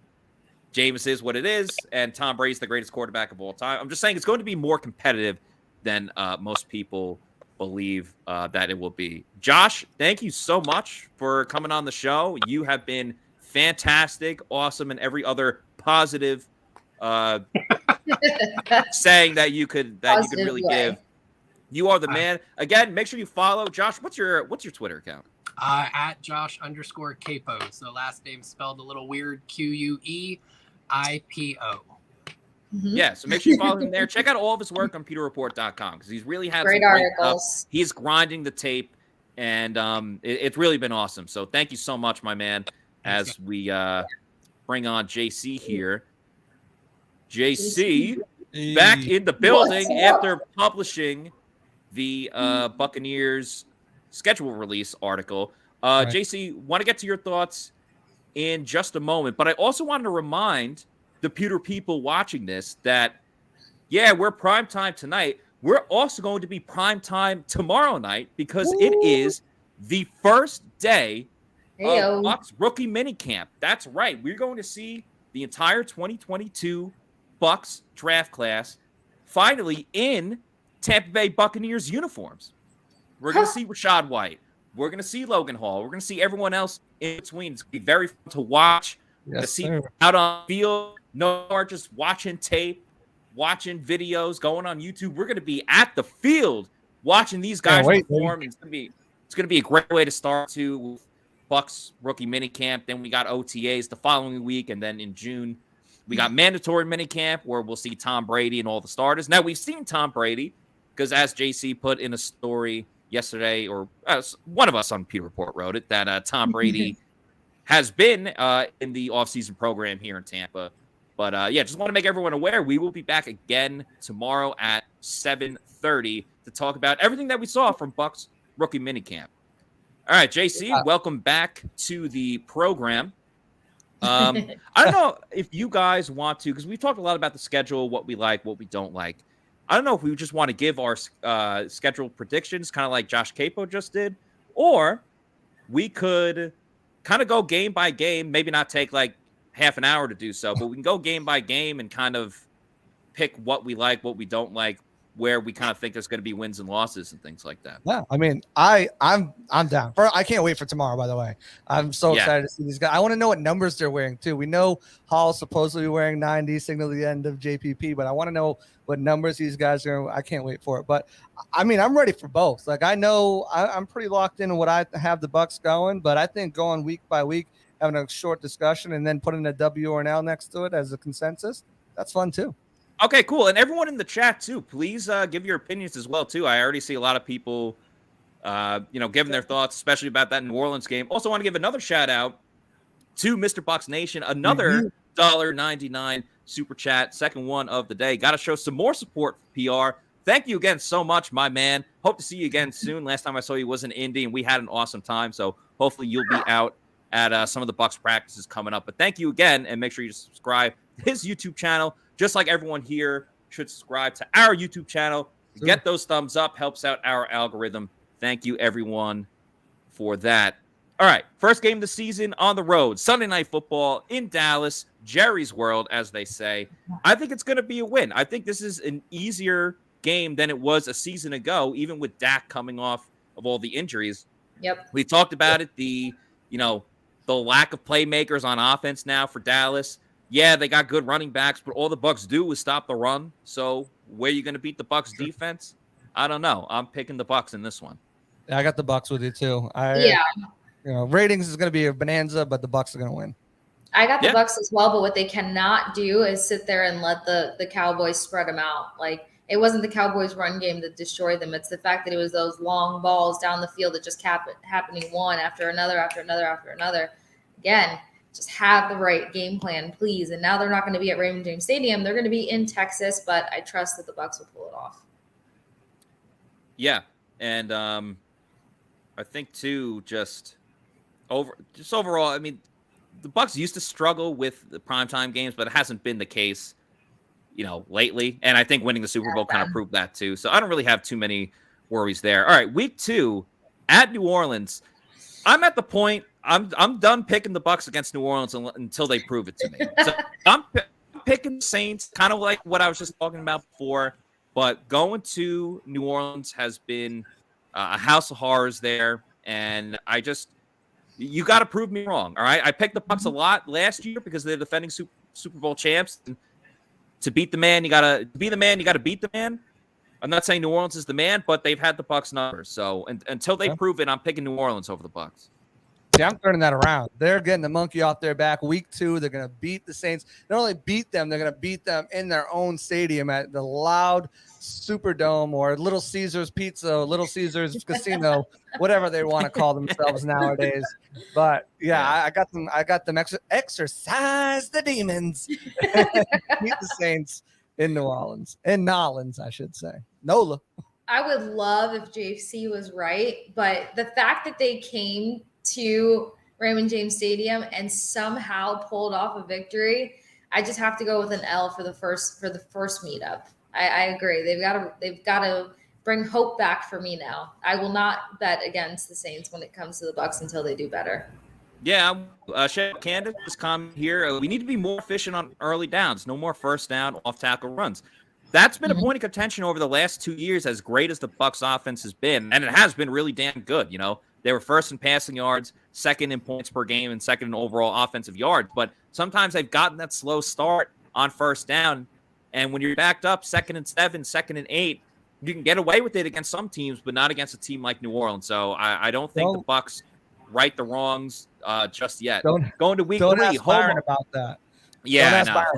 Jameis is what it is, and Tom Brady's the greatest quarterback of all time. I'm just saying it's going to be more competitive than most people believe that it will be. Josh, thank you so much for coming on the show. You have been fantastic, awesome, and every other positive saying that you could really give. You are the man. Again, make sure you follow Josh. What's your Twitter account? At Josh_Capo. So last name spelled a little weird, QUEIPO. Yeah, so make sure you follow him there. Check out all of his work on pewterreport.com because he's really had great some articles. He's grinding the tape, and it's really been awesome. So thank you so much, my man, as we bring on JC here. JC back in the building after publishing the Buccaneers schedule release article. Right. JC, want to get to your thoughts in just a moment, but I also wanted to remind the Pewter people watching this that, we're primetime tonight. We're also going to be primetime tomorrow night because it is the first day of Bucs rookie minicamp. That's right. We're going to see the entire 2022 Bucs draft class finally in Tampa Bay Buccaneers uniforms. We're going to see Rashad White. We're going to see Logan Hall. We're going to see everyone else in between. It's going to be very fun to watch, to see out on the field. No more just watching tape, watching videos, going on YouTube. We're going to be at the field watching these guys perform. It's going to be a great way to start with Bucs rookie minicamp. Then we got OTAs the following week, and then in June we got mandatory minicamp where we'll see Tom Brady and all the starters. Now we've seen Tom Brady because, as JC put in a story yesterday, or one of us on Pewter Report wrote it, that Tom Brady has been in the offseason program here in Tampa. But, just want to make everyone aware, we will be back again tomorrow at 7:30 to talk about everything that we saw from Bucs rookie minicamp. All right, JC, welcome back to the program. I don't know if you guys want to, because we've talked a lot about the schedule, what we like, what we don't like. I don't know if we just want to give our scheduled predictions, kind of like Josh Capo just did, or we could kind of go game by game, maybe not take like half an hour to do so, but we can go game by game and kind of pick what we like, what we don't like, where we kind of think there's going to be wins and losses and things like that. Yeah, I mean, I'm down. I can't wait for tomorrow, by the way. I'm so excited to see these guys. I want to know what numbers they're wearing too. We know Hall's supposedly wearing 90, signal the end of JPP, but I want to know what numbers these guys are. I can't wait for it. But I mean, I'm ready for both. Like, I know I'm pretty locked in on what I have the Bucs going, but I think going week by week, having a short discussion and then putting a W or an L next to it as a consensus, that's fun too. Okay, cool. And everyone in the chat too, please give your opinions as well too. I already see a lot of people, giving their thoughts, especially about that New Orleans game. Also want to give another shout out to Mr. Bucs Nation, another $1.99 super chat, second one of the day. Got to show some more support for PR. Thank you again so much, my man. Hope to see you again soon. Last time I saw you was in Indy, and we had an awesome time. So hopefully you'll be out at some of the Bucs practices coming up. But thank you again, and make sure you subscribe to his YouTube channel. Just like everyone here should subscribe to our YouTube channel. Get those thumbs up. Helps out our algorithm. Thank you, everyone, for that. All right. First game of the season on the road. Sunday Night Football in Dallas. Jerry's World, as they say. I think it's going to be a win. I think this is an easier game than it was a season ago, even with Dak coming off of all the injuries. Yep. We talked about it, the lack of playmakers on offense now for Dallas. Yeah, they got good running backs, but all the Bucs do is stop the run. So where are you going to beat the Bucs defense? I don't know. I'm picking the Bucs in this one. Yeah, I got the Bucs with you too. Ratings is going to be a bonanza, but the Bucs are going to win. I got the Bucs as well, but what they cannot do is sit there and let the Cowboys spread them out. Like, it wasn't the Cowboys' run game that destroyed them. It's the fact that it was those long balls down the field that just kept happening one after another after another after another. Again, just have the right game plan, please. And now they're not going to be at Raymond James Stadium. They're going to be in Texas, but I trust that the Bucs will pull it off. Yeah, and I think too, just overall, I mean, the Bucs used to struggle with the primetime games, but it hasn't been the case, lately. And I think winning the Super Bowl kind of proved that too. So I don't really have too many worries there. All right, week 2 at New Orleans. I'm at the point. I'm done picking the Bucs against New Orleans until they prove it to me. So I'm picking Saints, kind of like what I was just talking about before. But going to New Orleans has been a house of horrors there, and you got to prove me wrong. All right, I picked the Bucs a lot last year because they're defending Super Bowl champs. And to beat the man, you gotta be the man. You got to beat the man. I'm not saying New Orleans is the man, but they've had the Bucs numbers. So until they prove it, I'm picking New Orleans over the Bucs. See, I'm turning that around. They're getting the monkey off their back. Week 2, they're going to beat the Saints. Not only beat them, they're going to beat them in their own stadium at the loud Superdome or Little Caesars Pizza, Little Caesars Casino, whatever they want to call themselves nowadays. But I got them exercise the demons. Beat the Saints in New Orleans. In Nolans, I should say. NOLA. I would love if JC was right, but the fact that they came to Raymond James Stadium and somehow pulled off a victory, I just have to go with an L for the first meetup. I agree. They've got to bring hope back for me now. I will not bet against the Saints when it comes to the Bucs until they do better. Yeah, Candace comment here. We need to be more efficient on early downs. No more first down, off tackle runs. That's been a point of contention over the last 2 years, as great as the Bucs offense has been, and it has been really damn good. They were first in passing yards, second in points per game, and second in overall offensive yards. But sometimes they've gotten that slow start on first down. And when you're backed up 2nd and 7, 2nd and 8, you can get away with it against some teams, but not against a team like New Orleans. So I don't think the Bucs right the wrongs just yet. Going to week 3. Ask Byron about that. Yeah,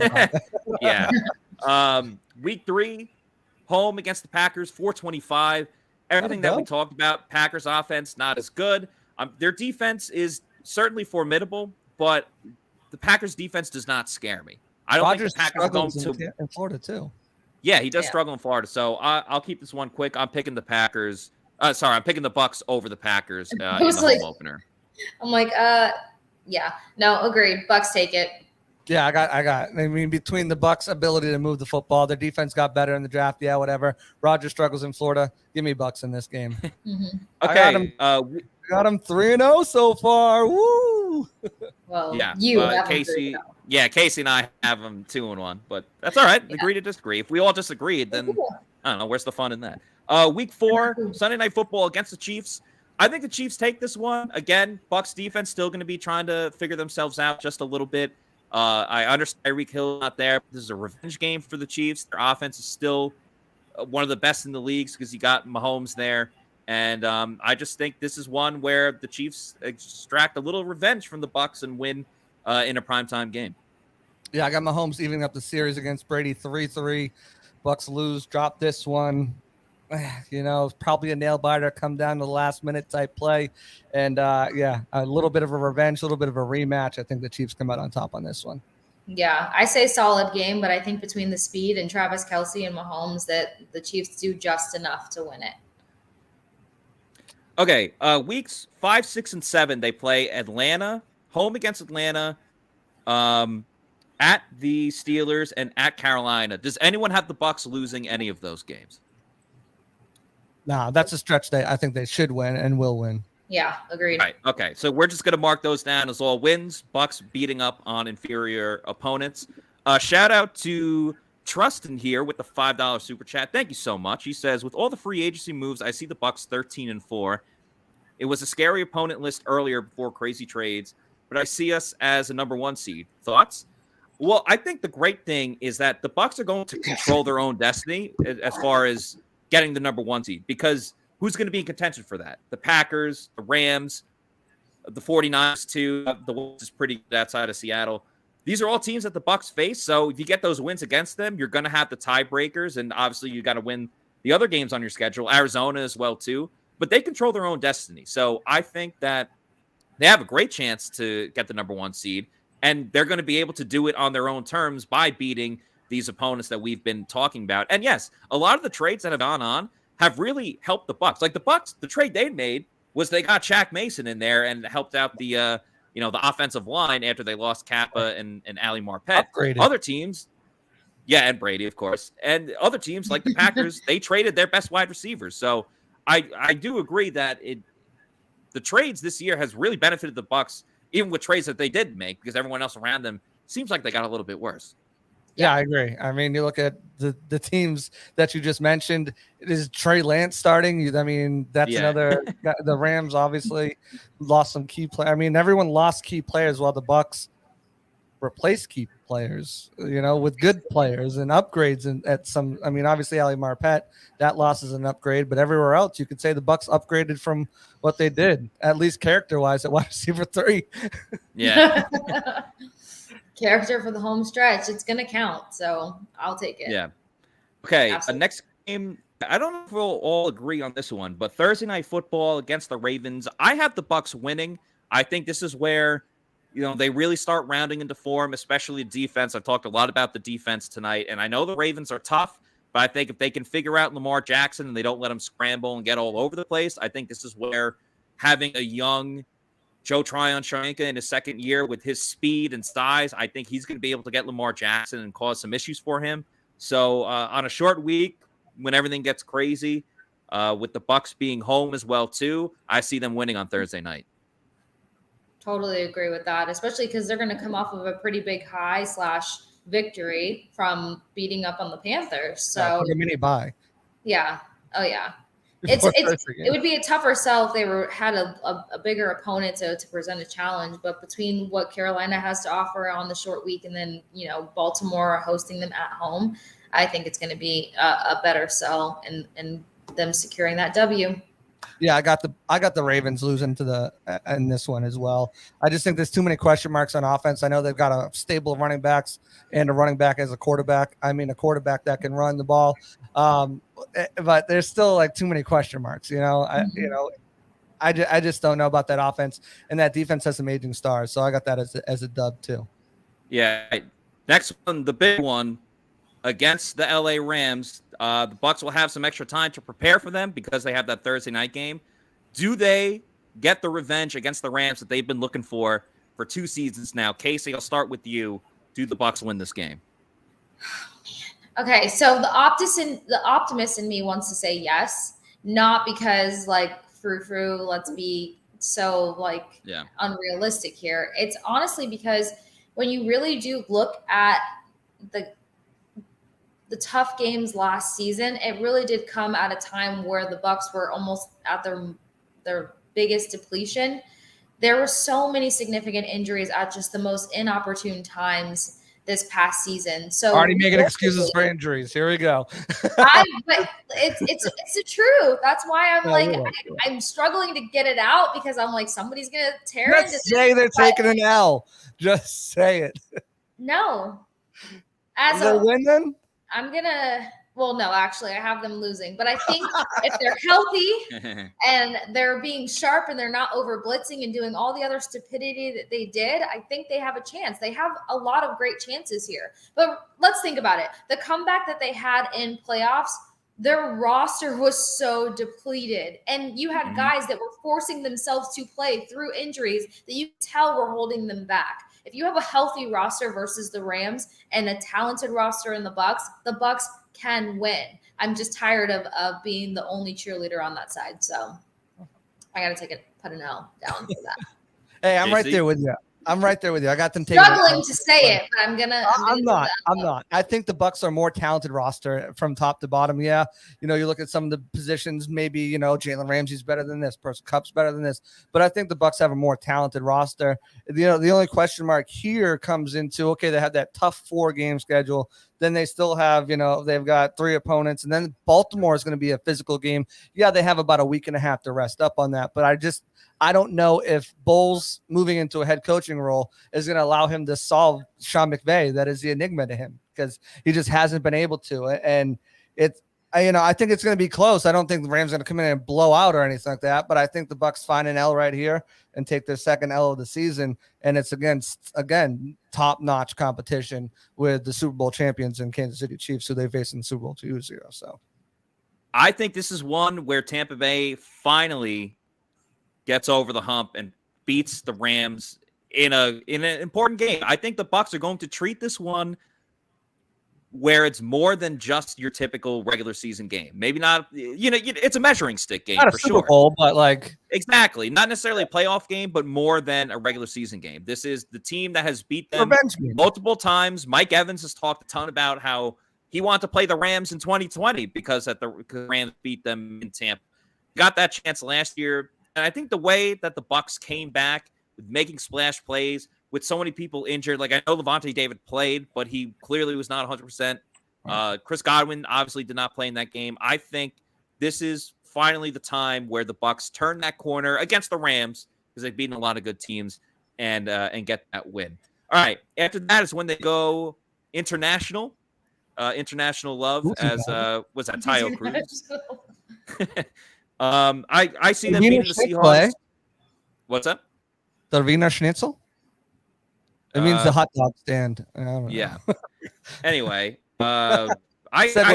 yeah. Week 3, home against the Packers, 425. Everything that we talked about, Packers offense, not as good. Their defense is certainly formidable, but the Packers defense does not scare me. I don't think the Packers are going to in Florida too. Yeah, he does struggle in Florida. So I'll keep this one quick. I'm picking the Packers. I'm picking the Bucs over the Packers in the home opener. I'm like, no, agreed. Bucs take it. Yeah, I got. I mean, between the Bucs' ability to move the football, their defense got better in the draft. Yeah, whatever. Roger struggles in Florida. Give me Bucs in this game. Okay. Got him 3-0 so far. Woo! Well, Yeah. you have them Casey. Yeah, Casey and I have them 2-1, but that's all right. Agree to disagree. If we all disagreed, then I don't know. Where's the fun in that? Week 4, Sunday Night Football against the Chiefs. I think the Chiefs take this one. Again, Bucs defense still going to be trying to figure themselves out just a little bit. I understand Tyreek Hill not there. This is a revenge game for the Chiefs. Their offense is still one of the best in the leagues because you got Mahomes there. And I just think this is one where the Chiefs extract a little revenge from the Bucs and win in a primetime game. Yeah, I got Mahomes evening up the series against Brady 3-3. Bucs lose, drop this one. You know, probably a nail biter, come down to the last minute type play. And a little bit of a revenge, a little bit of a rematch. I think the Chiefs come out on top on this one. Yeah, I say solid game, but I think between the speed and Travis Kelce and Mahomes that the Chiefs do just enough to win it. Okay, weeks 5, 6, and 7, they play Atlanta, home against Atlanta, at the Steelers, and at Carolina. Does anyone have the Bucs losing any of those games? Nah, that's a stretch. I think they should win and will win. Yeah, agreed. Right. Okay. So we're just going to mark those down as all wins. Bucs beating up on inferior opponents. Shout out to Trustin here with the $5 super chat. Thank you so much. He says, with all the free agency moves, I see the Bucs 13-4. It was a scary opponent list earlier before crazy trades, but I see us as a number 1 seed. Thoughts? Well, I think the great thing is that the Bucs are going to control their own destiny as far as getting the number 1 seed, because who's going to be in contention for that? The Packers, the Rams, the 49ers too. The West is pretty good outside of Seattle. These are all teams that the Bucs face. So if you get those wins against them, you're going to have the tiebreakers, and obviously you got to win the other games on your schedule. Arizona as well too. But they control their own destiny. So I think that they have a great chance to get the number 1 seed, and they're going to be able to do it on their own terms by beating these opponents that we've been talking about. And yes, a lot of the trades that have gone on have really helped the Bucs. Like the Bucs, the trade they made was they got Shaq Mason in there and helped out the the offensive line after they lost Kappa and Ali Marpet. Upgraded. Other teams, yeah, and Brady, of course, and other teams like the Packers, they traded their best wide receivers. So I do agree that the trades this year has really benefited the Bucs, even with trades that they did make, because everyone else around them seems like they got a little bit worse. Yeah, I agree. I mean, you look at the teams that you just mentioned. Is Trey Lance starting? I mean, that's another. The Rams obviously lost some key players. I mean, everyone lost key players while the Bucs replaced key players, with good players and upgrades. And at some, I mean, obviously Ali Marpet, that loss is an upgrade, but everywhere else, you could say the Bucs upgraded from what they did, at least character-wise, at wide receiver 3. Yeah. Character for the home stretch. It's going to count. So I'll take it. Yeah. Okay. Absolutely. Next game. I don't know if we'll all agree on this one, but Thursday Night Football against the Ravens. I have the Bucs winning. I think this is where, they really start rounding into form, especially defense. I've talked a lot about the defense tonight, and I know the Ravens are tough, but I think if they can figure out Lamar Jackson and they don't let him scramble and get all over the place, I think this is where having a young Joe Tryon-Shoyinka in his second year with his speed and size, I think he's going to be able to get Lamar Jackson and cause some issues for him. So on a short week, when everything gets crazy, with the Bucs being home as well too, I see them winning on Thursday night. Totally agree with that, especially because they're going to come off of a pretty big high/victory from beating up on the Panthers. So a mini bye. Yeah. Oh yeah. It would be a tougher sell if they had a bigger opponent to present a challenge. But between what Carolina has to offer on the short week and then Baltimore hosting them at home, I think it's going to be a better sell and them securing that W. Yeah, I got the Ravens losing in this one as well. I just think there's too many question marks on offense. I know they've got a stable of running backs and a running back as a quarterback. I mean, a quarterback that can run the ball. But there's still like too many question marks. I just don't know about that offense, and that defense has some aging stars. So I got that as a dub too. Yeah. Next one, the big one against the LA Rams. The Bucs will have some extra time to prepare for them because they have that Thursday night game. Do they get the revenge against the Rams that they've been looking for 2 seasons now? Casey, I'll start with you. do the Bucs win this game? Okay, so the optimist in me wants to say yes, not because like frou-frou, let's be so like unrealistic here. It's honestly because when you really do look at the tough games last season, it really did come at a time where the Bucs were almost at their biggest depletion. There were so many significant injuries at just the most inopportune times this past season. So already making excuses for injuries. Here we go. But it's the truth. That's why I'm struggling to get it out because I'm like, somebody's gonna tear into Just say they're taking an L. Just say it. No. Is there a win then? I'm gonna. Well, no, actually, I have them losing. But I think if they're healthy and they're being sharp and they're not over blitzing and doing all the other stupidity that they did, I think they have a chance. They have a lot of great chances here. But let's think about it. The comeback that they had in playoffs, their roster was so depleted. And you had guys that were forcing themselves to play through injuries that you could tell were holding them back. If you have a healthy roster versus the Rams and a talented roster in the Bucs can win. I'm just tired of being the only cheerleader on that side. So I got to put an L down for that. Hey, I'm right there with you. I got them taking. Struggling to say it, but I'm not. I think the Bucs are a more talented roster from top to bottom. Yeah, you look at some of the positions. Maybe Jalen Ramsey's better than this. Person Cup's better than this. But I think the Bucs have a more talented roster. The only question mark here comes into they have that tough 4-game schedule. Then they still have they've got 3 opponents, and then Baltimore is going to be a physical game. Yeah, they have about a week and a half to rest up on that. But I don't know if Bowles moving into a head coaching role is going to allow him to solve Sean McVay. That is the enigma to him because he just hasn't been able to. And I think it's going to be close. I don't think the Rams are going to come in and blow out or anything like that. But I think the Bucs find an L right here and take their second L of the season. And it's again top-notch competition with the Super Bowl champions and Kansas City Chiefs, who they faced in the Super Bowl 2 years ago. So I think this is one where Tampa Bay finally gets over the hump and beats the Rams in an important game. I think the Bucs are going to treat this one where it's more than just your typical regular season game. Maybe not, it's a measuring stick game for sure. Super Bowl, but exactly, not necessarily a playoff game, but more than a regular season game. This is the team that has beat them multiple times. Mike Evans has talked a ton about how he wanted to play the Rams in 2020 because the Rams beat them in Tampa. Got that chance last year. And I think the way that the Bucs came back with making splash plays with so many people injured, like I know Levante David played, but he clearly was not 100%. Chris Godwin obviously did not play in that game. I think this is finally the time where the Bucs turn that corner against the Rams because they've beaten a lot of good teams and get that win. All right. After that is when they go international love as was that Tayo Cruz? I see them beating the Seahawks. What's up? The Wiener Schnitzel? It means the hot dog stand. Yeah. Anyway, I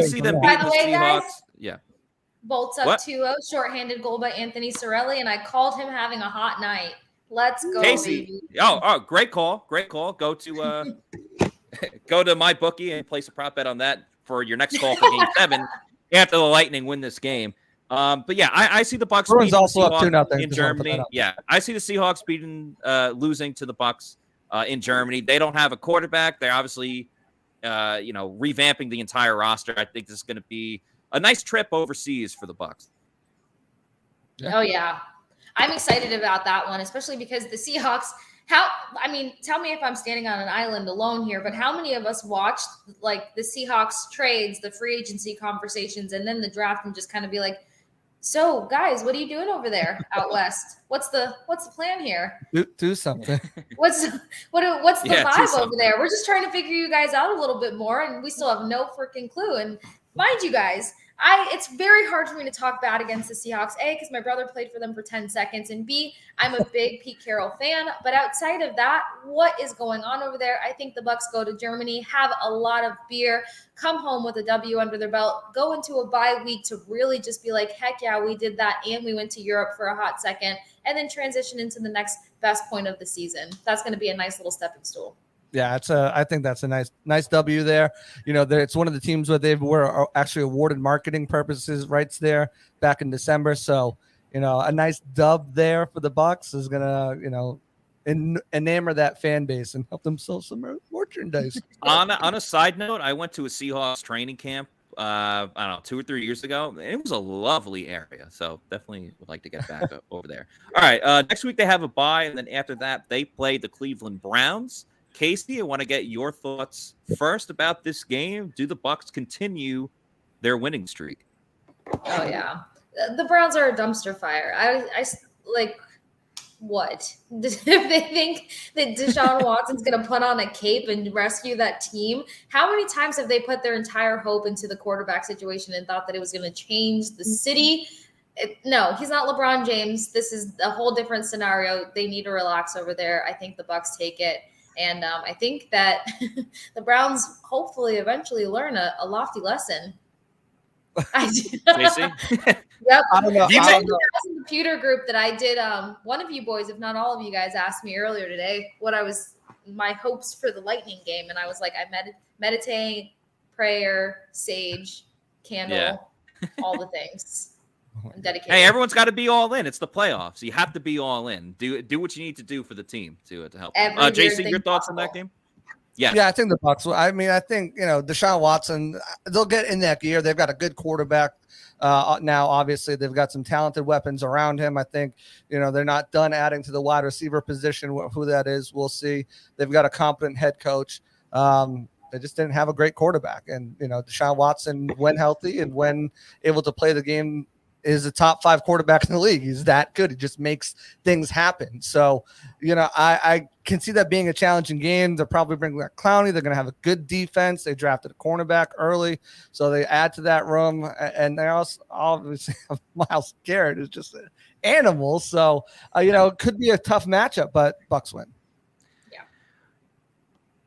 see them beating the Seahawks. Guys, yeah. Bolts up 2-0, shorthanded goal by Anthony Cirelli, and I called him having a hot night. Let's go, Casey. Baby. Oh, great call. Go to go to my bookie and place a prop bet on that for your next call for Game 7 after the Lightning win this game. But yeah, I see the Bucs beating also the Seahawks in Germany. Yeah, I see the Seahawks losing to the Bucs in Germany. They don't have a quarterback. They're obviously, revamping the entire roster. I think this is going to be a nice trip overseas for the Bucs. Yeah. Oh yeah, I'm excited about that one, especially because the Seahawks. Tell me if I'm standing on an island alone here, but how many of us watched like the Seahawks trades, the free agency conversations, and then the draft and just kind of be like, so guys, what are you doing over there out west? What's the plan here? Do something. What's the vibe over there? We're just trying to figure you guys out a little bit more, and we still have no freaking clue. And mind you guys, it's very hard for me to talk bad against the Seahawks, A, because my brother played for them for 10 seconds, and B, I'm a big Pete Carroll fan. But outside of that, what is going on over there? I think the Bucs go to Germany, have a lot of beer, come home with a W under their belt, go into a bye week to really just be like, heck yeah, we did that, and we went to Europe for a hot second, and then transition into the next best point of the season. That's going to be a nice little stepping stool. Yeah, I think that's a nice W there. It's one of the teams where they were actually awarded marketing purposes rights there back in December. So, a nice dub there for the Bucs is gonna, enamor that fan base and help them sell some merchandise. On a side note, I went to a Seahawks training camp. I don't know, 2 or 3 years ago. It was a lovely area, so definitely would like to get back over there. All right, next week they have a bye, and then after that they play the Cleveland Browns. Casey, I want to get your thoughts first about this game. Do the Bucs continue their winning streak? Oh yeah, the Browns are a dumpster fire. I like what if they think that Deshaun Watson's going to put on a cape and rescue that team? How many times have they put their entire hope into the quarterback situation and thought that it was going to change the city? No, he's not LeBron James. This is a whole different scenario. They need to relax over there. I think the Bucs take it. And I think that the Browns hopefully eventually learn a lofty lesson. Casey? Yep. I don't know. In the Pewter group that I did, one of you boys, if not all of you guys, asked me earlier today what my hopes for the Lightning game. And I was like, I meditate, prayer, sage, candle, all the things. I'm dedicated. Hey, everyone's got to be all in. It's the playoffs. You have to be all in. Do what you need to do for the team to help. JC, your thoughts on that game? Yeah, I think the Bucs. I mean, I think Deshaun Watson. They'll get in that gear. They've got a good quarterback now. Obviously, they've got some talented weapons around him. I think they're not done adding to the wide receiver position. Who that is, we'll see. They've got a competent head coach. They just didn't have a great quarterback, and Deshaun Watson, when healthy and when able to play the game, is a top 5 quarterback in the league. He's that good. He just makes things happen. So, I can see that being a challenging game. They'll probably bring back Clowney. They're going to have a good defense. They drafted a cornerback early, so they add to that room. And they also obviously have Myles Garrett is just an animal. So, it could be a tough matchup, but Bucs win.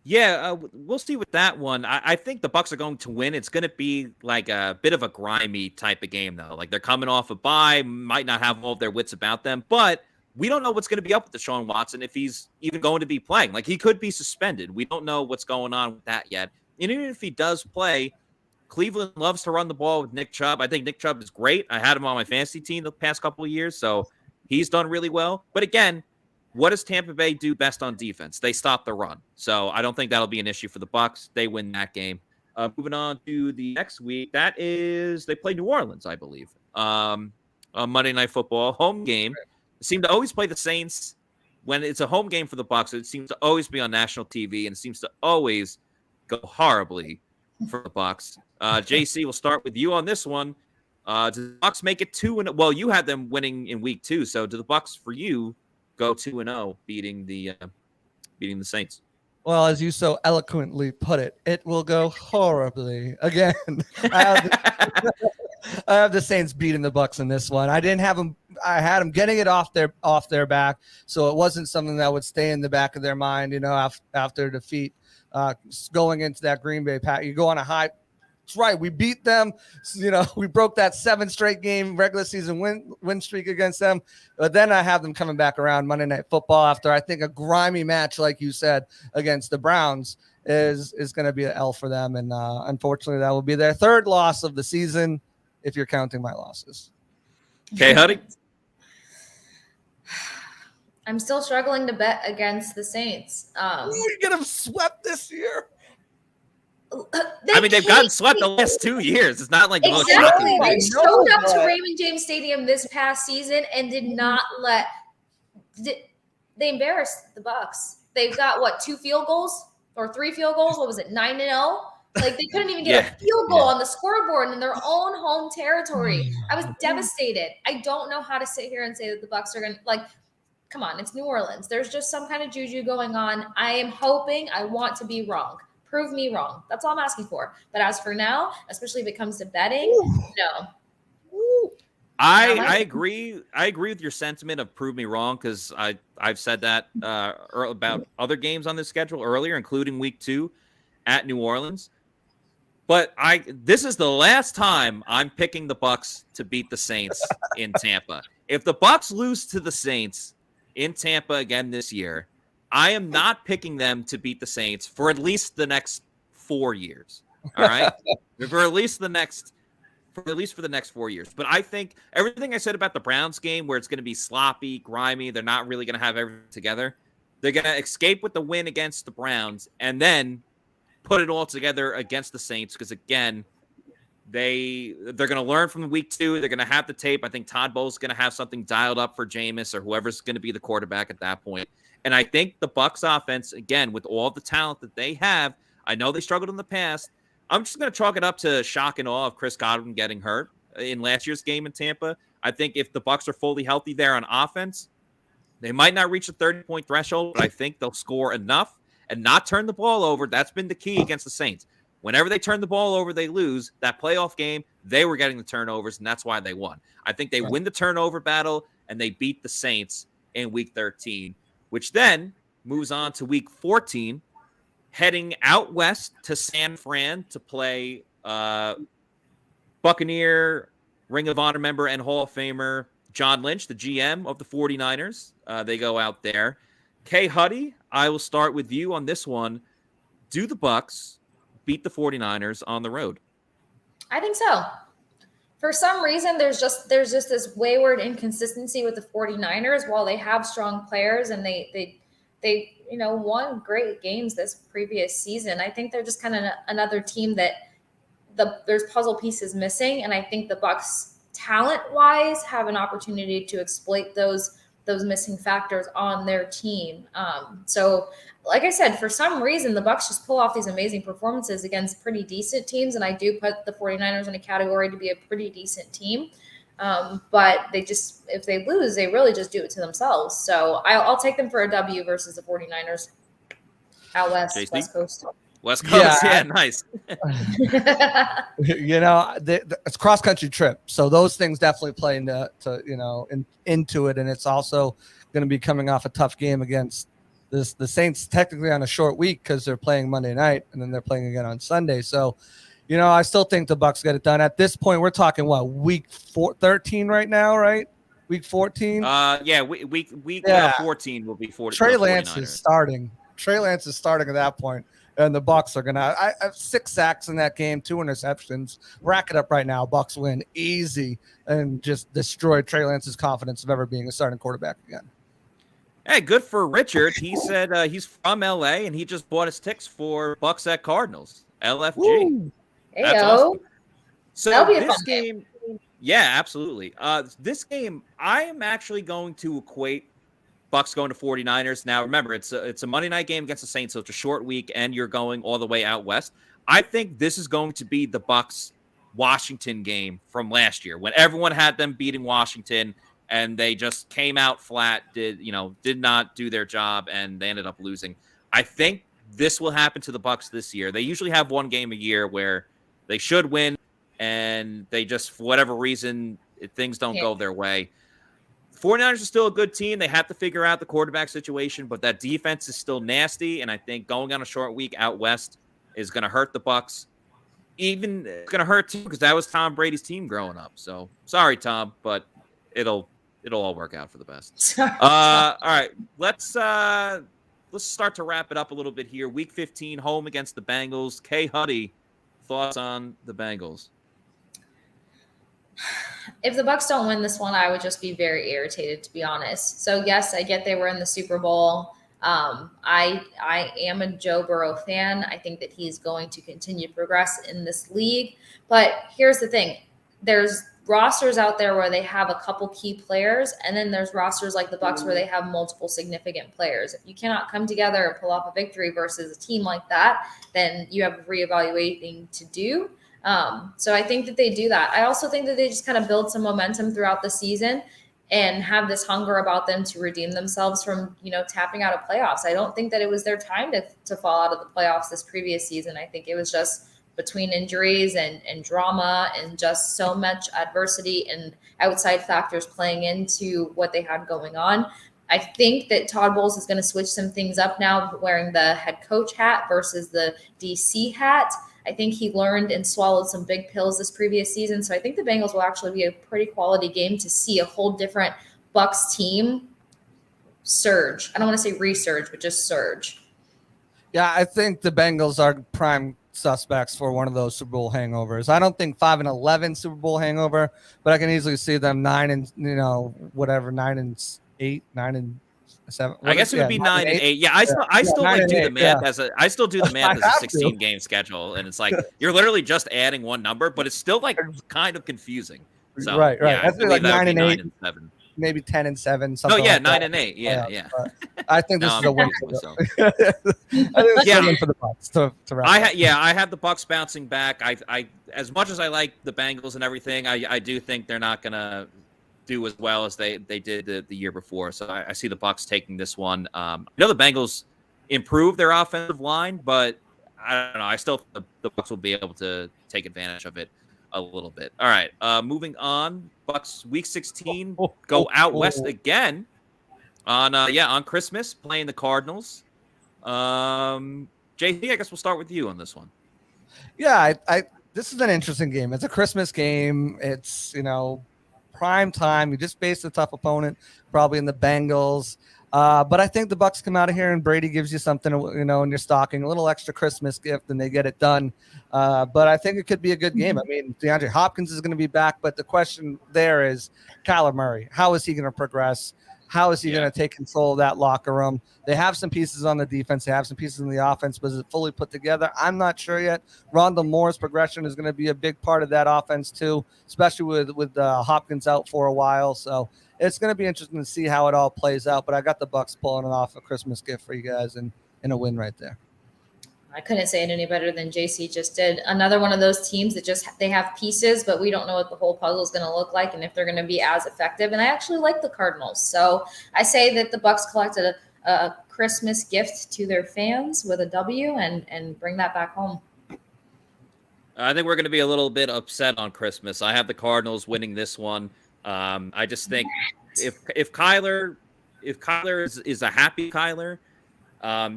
Yeah, we'll see with that one. I think the Bucs are going to win. It's going to be like a bit of a grimy type of game, though. Like they're coming off a bye, might not have all of their wits about them, but we don't know what's going to be up with Deshaun Watson if he's even going to be playing. Like he could be suspended. We don't know what's going on with that yet. And even if he does play, Cleveland loves to run the ball with Nick Chubb. I think Nick Chubb is great. I had him on my fantasy team the past couple of years, so he's done really well. But again, what does Tampa Bay do best on defense? They stop the run. So I don't think that'll be an issue for the Bucs. They win that game. Moving on to the next week, they play New Orleans, I believe, on Monday Night Football, home game. They seem to always play the Saints. When it's a home game for the Bucs, it seems to always be on national TV and seems to always go horribly for the Bucs. JC, we'll start with you on this one. Do the Bucs make it 2-0? Well, you had them winning in week 2, so do the Bucs for you go 2-0, beating the Saints? Well, as you so eloquently put it, it will go horribly again. I have the Saints beating the Bucs in this one. I didn't have them. I had them getting it off their back, so it wasn't something that would stay in the back of their mind. After defeat, going into that Green Bay pack, you go on a high. That's right. We beat them. We broke that 7 straight game regular season win streak against them. But then I have them coming back around Monday Night Football after I think a grimy match, like you said, against the Browns is going to be an L for them. And unfortunately, that will be their 3rd loss of the season if you're counting my losses. Okay, Huddy. I'm still struggling to bet against the Saints. You get them swept this year. They've gotten swept the last 2 years. It's not like the most exactly. shocking. They showed up to Raymond James Stadium this past season and did not they embarrassed the Bucs. They've got 2 field goals or 3 field goals. What was it? 9-0. Like they couldn't even get a field goal on the scoreboard in their own home territory. I was devastated. I don't know how to sit here and say that the Bucs are going to come on, it's New Orleans. There's just some kind of juju going on. I am hoping. I want to be wrong. Prove me wrong. That's all I'm asking for. But as for now, especially if it comes to betting, no. I agree. I agree with your sentiment of prove me wrong because I've said that about other games on this schedule earlier, including week 2 at New Orleans. But this is the last time I'm picking the Bucs to beat the Saints in Tampa. If the Bucs lose to the Saints in Tampa again this year, I am not picking them to beat the Saints for at least the next 4 years. All right, for at least the next 4 years. But I think everything I said about the Browns game, where it's going to be sloppy, grimy, they're not really going to have everything together. They're going to escape with the win against the Browns and then put it all together against the Saints because, again, they're going to learn from week 2. They're going to have the tape. I think Todd Bowles is going to have something dialed up for Jameis or whoever's going to be the quarterback at that point. And I think the Bucs offense, again, with all the talent that they have, I know they struggled in the past. I'm just going to chalk it up to shock and awe of Chris Godwin getting hurt in last year's game in Tampa. I think if the Bucs are fully healthy there on offense, they might not reach the 30-point threshold, but I think they'll score enough and not turn the ball over. That's been the key against the Saints. Whenever they turn the ball over, they lose. That playoff game, they were getting the turnovers, and that's why they won. I think they win the turnover battle, and they beat the Saints in Week 13, which then moves on to Week 14, heading out west to San Fran to play Buccaneer, Ring of Honor member, and Hall of Famer John Lynch, the GM of the 49ers. They go out there. Kay Huddy, I will start with you on this one. Do the Bucs beat the 49ers on the road? I think so. For some reason, there's just this wayward inconsistency with the 49ers. While they have strong players and they won great games this previous season, I think they're just kind of another team that there's puzzle pieces missing, and I think the Bucs, talent-wise, have an opportunity to exploit those missing factors on their team. So, like I said, for some reason, the Bucs just pull off these amazing performances against pretty decent teams, and I do put the 49ers in a category to be a pretty decent team. But if they lose, they really just do it to themselves. So I'll take them for a W versus the 49ers out west, JC? West Coast. West Coast, yeah nice. It's cross-country trip, so those things definitely play into it, and it's also going to be coming off a tough game against the Saints, technically on a short week because they're playing Monday night and then they're playing again on Sunday. So, I still think the Bucs get it done. At this point, we're talking week 13 right now, right? Week 14. Week 14 will be 40. Trey Lance is starting. Trey Lance is starting at that point. And the Bucs are gonna. I have 6 sacks in that game, 2 interceptions. Rack it up right now. Bucs win easy and just destroy Trey Lance's confidence of ever being a starting quarterback again. Hey, good for Richard. He said he's from LA and he just bought his tickets for Bucs at Cardinals. LFG. That's awesome. So That'll be a this fun game, yeah, absolutely. This game, I am actually going to equate Bucs going to 49ers. Now, remember, it's a Monday night game against the Saints, so it's a short week, and you're going all the way out west. I think this is going to be the Bucs-Washington game from last year when everyone had them beating Washington, and they just came out flat, did not do their job, and they ended up losing. I think this will happen to the Bucs this year. They usually have one game a year where they should win, and they just, for whatever reason, things don't go their way. 49ers are still a good team. They have to figure out the quarterback situation, but that defense is still nasty, and I think going on a short week out west is going to hurt the Bucs. Even it's going to hurt too because that was Tom Brady's team growing up. So sorry, Tom, but it'll all work out for the best. All right, let's start to wrap it up a little bit here. Week 15, home against the Bengals. Kay Huddy, thoughts on the Bengals? If the Bucs don't win this one, I would just be very irritated, to be honest. So yes, I get they were in the Super Bowl. I am a Joe Burrow fan. I think that he's going to continue to progress in this league. But here's the thing. There's rosters out there where they have a couple key players, and then there's rosters like the Bucs where they have multiple significant players. If you cannot come together and pull off a victory versus a team like that, then you have reevaluating to do. So I think that they do that. I also think that they just kind of build some momentum throughout the season and have this hunger about them to redeem themselves from, tapping out of playoffs. I don't think that it was their time to fall out of the playoffs this previous season. I think it was just between injuries and drama and just so much adversity and outside factors playing into what they had going on. I think that Todd Bowles is going to switch some things up now, wearing the head coach hat versus the DC hat. I think he learned and swallowed some big pills this previous season. So I think the Bengals will actually be a pretty quality game to see a whole different Bucs team surge. I don't want to say resurge, but just surge. Yeah, I think the Bengals are prime suspects for one of those Super Bowl hangovers. I don't think 5-11 Super Bowl hangover, but I can easily see them 9-8, 9-7. I guess it would be 9-8. Yeah, I still like do the math as I still do the math as a 16-game schedule, and it's like you're literally just adding one number, but it's still like kind of confusing. So, right. Yeah, That's like 9-8, 9-7. maybe 10-7. Oh yeah, like 9-8. Yeah. I think this is a win. I think it's a win for the Bucs to wrap up. I have the Bucs bouncing back. I as much as I like the Bengals and everything, I do think they're not gonna do as well as they did the year before. So I see the Bucs taking this one. I know the Bengals improved their offensive line, but I don't know. I still think the Bucs will be able to take advantage of it a little bit. All right, moving on. Bucs Week 16 go out west again on Christmas, playing the Cardinals. JC, I guess we'll start with you on this one. Yeah, this is an interesting game. It's a Christmas game. It's prime time. You just faced a tough opponent, probably in the Bengals. But I think the Bucs come out of here and Brady gives you something, in your stocking, a little extra Christmas gift, and they get it done. But I think it could be a good game. I mean, DeAndre Hopkins is going to be back, but the question there is Kyler Murray. How is he going to progress? How is he going to take control of that locker room? They have some pieces on the defense. They have some pieces in the offense, but is it fully put together? I'm not sure yet. Rondale Moore's progression is going to be a big part of that offense too, especially with Hopkins out for a while. So it's going to be interesting to see how it all plays out. But I got the Bucs pulling it off, a Christmas gift for you guys, and a win right there. I couldn't say it any better than JC just did. Another one of those teams that they have pieces, but we don't know what the whole puzzle is going to look like and if they're going to be as effective. And I actually like the Cardinals. So I say that the Bucs collected a Christmas gift to their fans with a W and bring that back home. I think we're going to be a little bit upset on Christmas. I have the Cardinals winning this one. I just think if Kyler is a happy Kyler,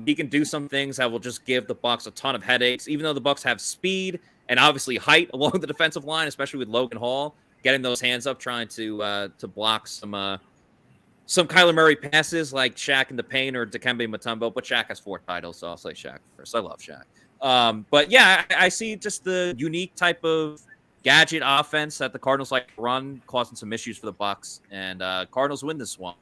he can do some things that will just give the Bucs a ton of headaches. Even though the Bucs have speed and obviously height along the defensive line, especially with Logan Hall getting those hands up, trying to block some Kyler Murray passes like Shaq in the paint or Dikembe Mutombo. But Shaq has 4 titles, so I'll say Shaq first. I love Shaq. But yeah, I see just the unique type of gadget offense that the Cardinals like to run, causing some issues for the Bucs, and Cardinals win this one.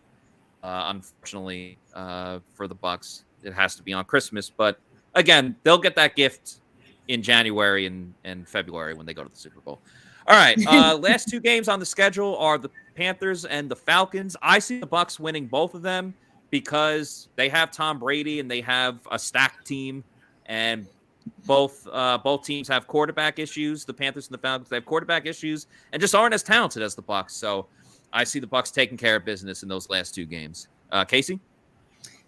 Unfortunately, for the Bucs, it has to be on Christmas. But again, they'll get that gift in January and February when they go to the Super Bowl. All right, last 2 games on the schedule are the Panthers and the Falcons. I see the Bucs winning both of them because they have Tom Brady and they have a stacked team, and both teams have quarterback issues. The Panthers and the Falcons, they have quarterback issues and just aren't as talented as the Bucs. So I see the Bucs taking care of business in those last 2 games. Casey?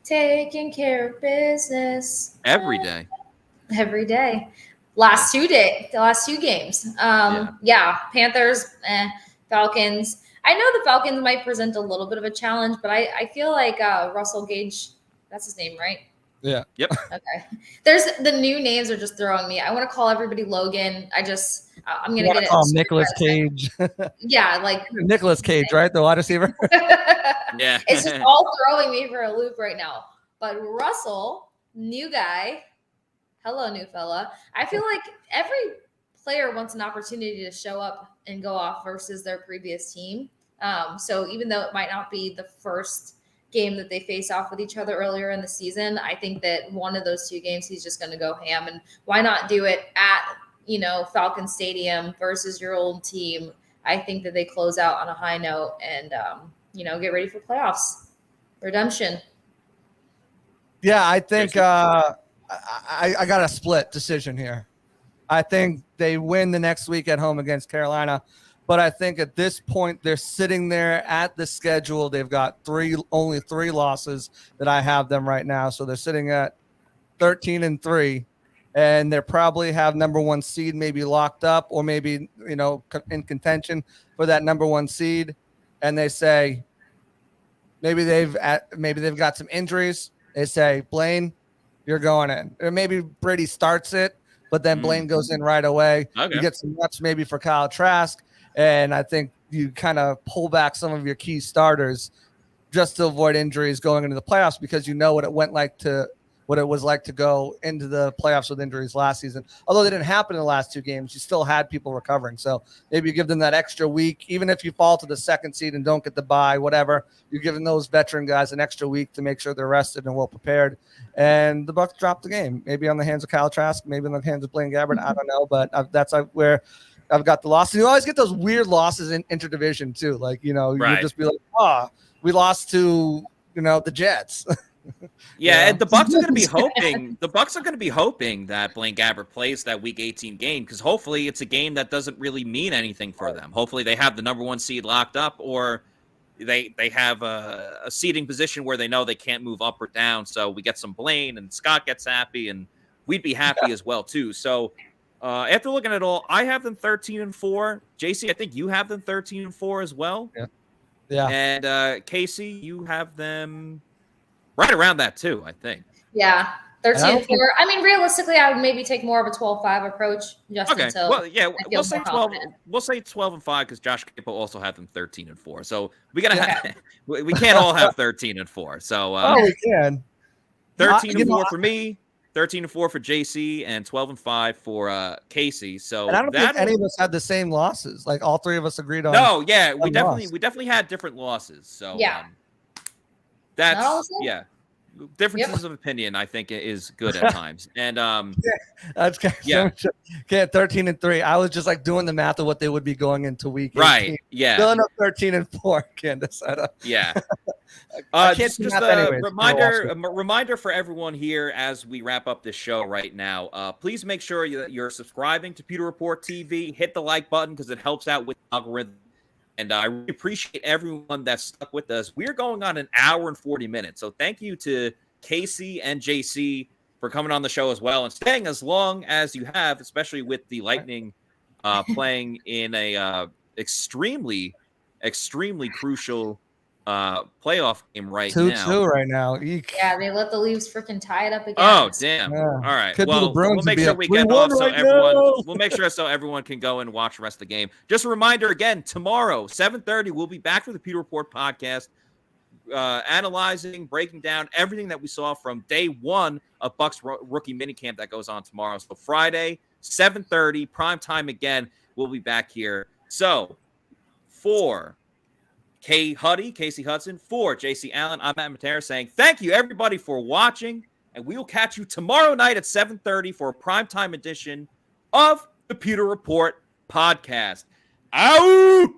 Taking care of business. Every day. Every day. The last 2 games. Panthers, Falcons. I know the Falcons might present a little bit of a challenge, but I feel like Russell Gage, that's his name, right? Yeah. Yep. Okay. There's the new names are just throwing me. I want to call everybody Logan. I'm gonna get it. Call Nicolas Cage. Yeah, like Nicolas Cage, right? The wide receiver. Yeah. It's just all throwing me for a loop right now. But Russell, new guy. Hello, new fella. I feel like every player wants an opportunity to show up and go off versus their previous team. So even though it might not be the first game that they face off with each other earlier in the season, I think that one of those 2 games he's just going to go ham. And why not do it at Falcon Stadium versus your old team? I think that they close out on a high note and get ready for playoffs redemption. Yeah, I think I got a split decision here. I think they win the next week at home against Carolina. But I think at this point, they're sitting there at the schedule. They've got only 3 losses that I have them right now. So they're sitting at 13-3, and they probably have number 1 seed maybe locked up or maybe, in contention for that number 1 seed. And they say maybe they've got some injuries. They say, Blaine, you're going in. Or maybe Brady starts it, but then Blaine goes in right away. Okay. You get some reps maybe for Kyle Trask. And I think you kind of pull back some of your key starters just to avoid injuries going into the playoffs, because you know what it was like to go into the playoffs with injuries last season. Although they didn't happen in the last 2 games, you still had people recovering. So maybe you give them that extra week, even if you fall to the 2nd seed and don't get the bye, whatever. You're giving those veteran guys an extra week to make sure they're rested and well prepared. And the Bucs dropped the game, maybe on the hands of Kyle Trask, maybe on the hands of Blaine Gabbert. I don't know, but that's where I've got the loss. And you always get those weird losses in interdivision too. Like, you just be like, we lost to, the Jets. Yeah, and the Bucs are going to be hoping. The Bucs are going to be hoping that Blaine Gabbert plays that Week 18 game, because hopefully it's a game that doesn't really mean anything for them. Hopefully they have the number 1 seed locked up, or they have a seeding position where they know they can't move up or down. So we get some Blaine, and Scott gets happy, and we'd be happy as well too. So after looking at it all, I have them 13-4. JC, I think you have them 13-4 as well. Yeah. And Casey, you have them right around that too, I think. Yeah, 13-4. I mean, realistically, I would maybe take more of a 12-5 approach just until. Well, yeah, we'll say 12. We'll say 12-5 because Josh Capo also had them 13-4. So we we can't all have 13-4. So we can. 13-4 for me, 13-4 for JC, and 12-5 for Casey. So and I don't think any of us had the same losses. Like all 3 of us agreed on. No, yeah, we definitely had different losses. So yeah. That's differences of opinion, I think, is good at times. And that's can't 13-3. I was just like doing the math of what they would be going into week 18. Right. Yeah. Still up 13-4, Candace. Yeah. Just anyways, a reminder for everyone here as we wrap up this show right now. Please make sure that you're subscribing to Pewter Report TV. Hit the like button because it helps out with the algorithm. And I really appreciate everyone that's stuck with us. We're going on an hour and 40 minutes. So thank you to Casey and JC for coming on the show as well and staying as long as you have, especially with the Lightning playing in a extremely crucial playoff game right 2-2 right now. Eek. Yeah, they let the Leafs freaking tie it up again. Oh, damn. Yeah. All right. We'll make sure we get off so everyone. We'll make sure so everyone can go and watch the rest of the game. Just a reminder again, tomorrow, 7:30, we'll be back for the Pewter Report podcast, analyzing, breaking down everything that we saw from day 1 of Bucs rookie minicamp that goes on tomorrow. So Friday, 7:30, prime time again. We'll be back here. So for Casey Hudson, for JC Allen, I'm Matt Matera saying thank you everybody for watching, and we will catch you tomorrow night at 7:30 for a primetime edition of the Pewter Report podcast. Out!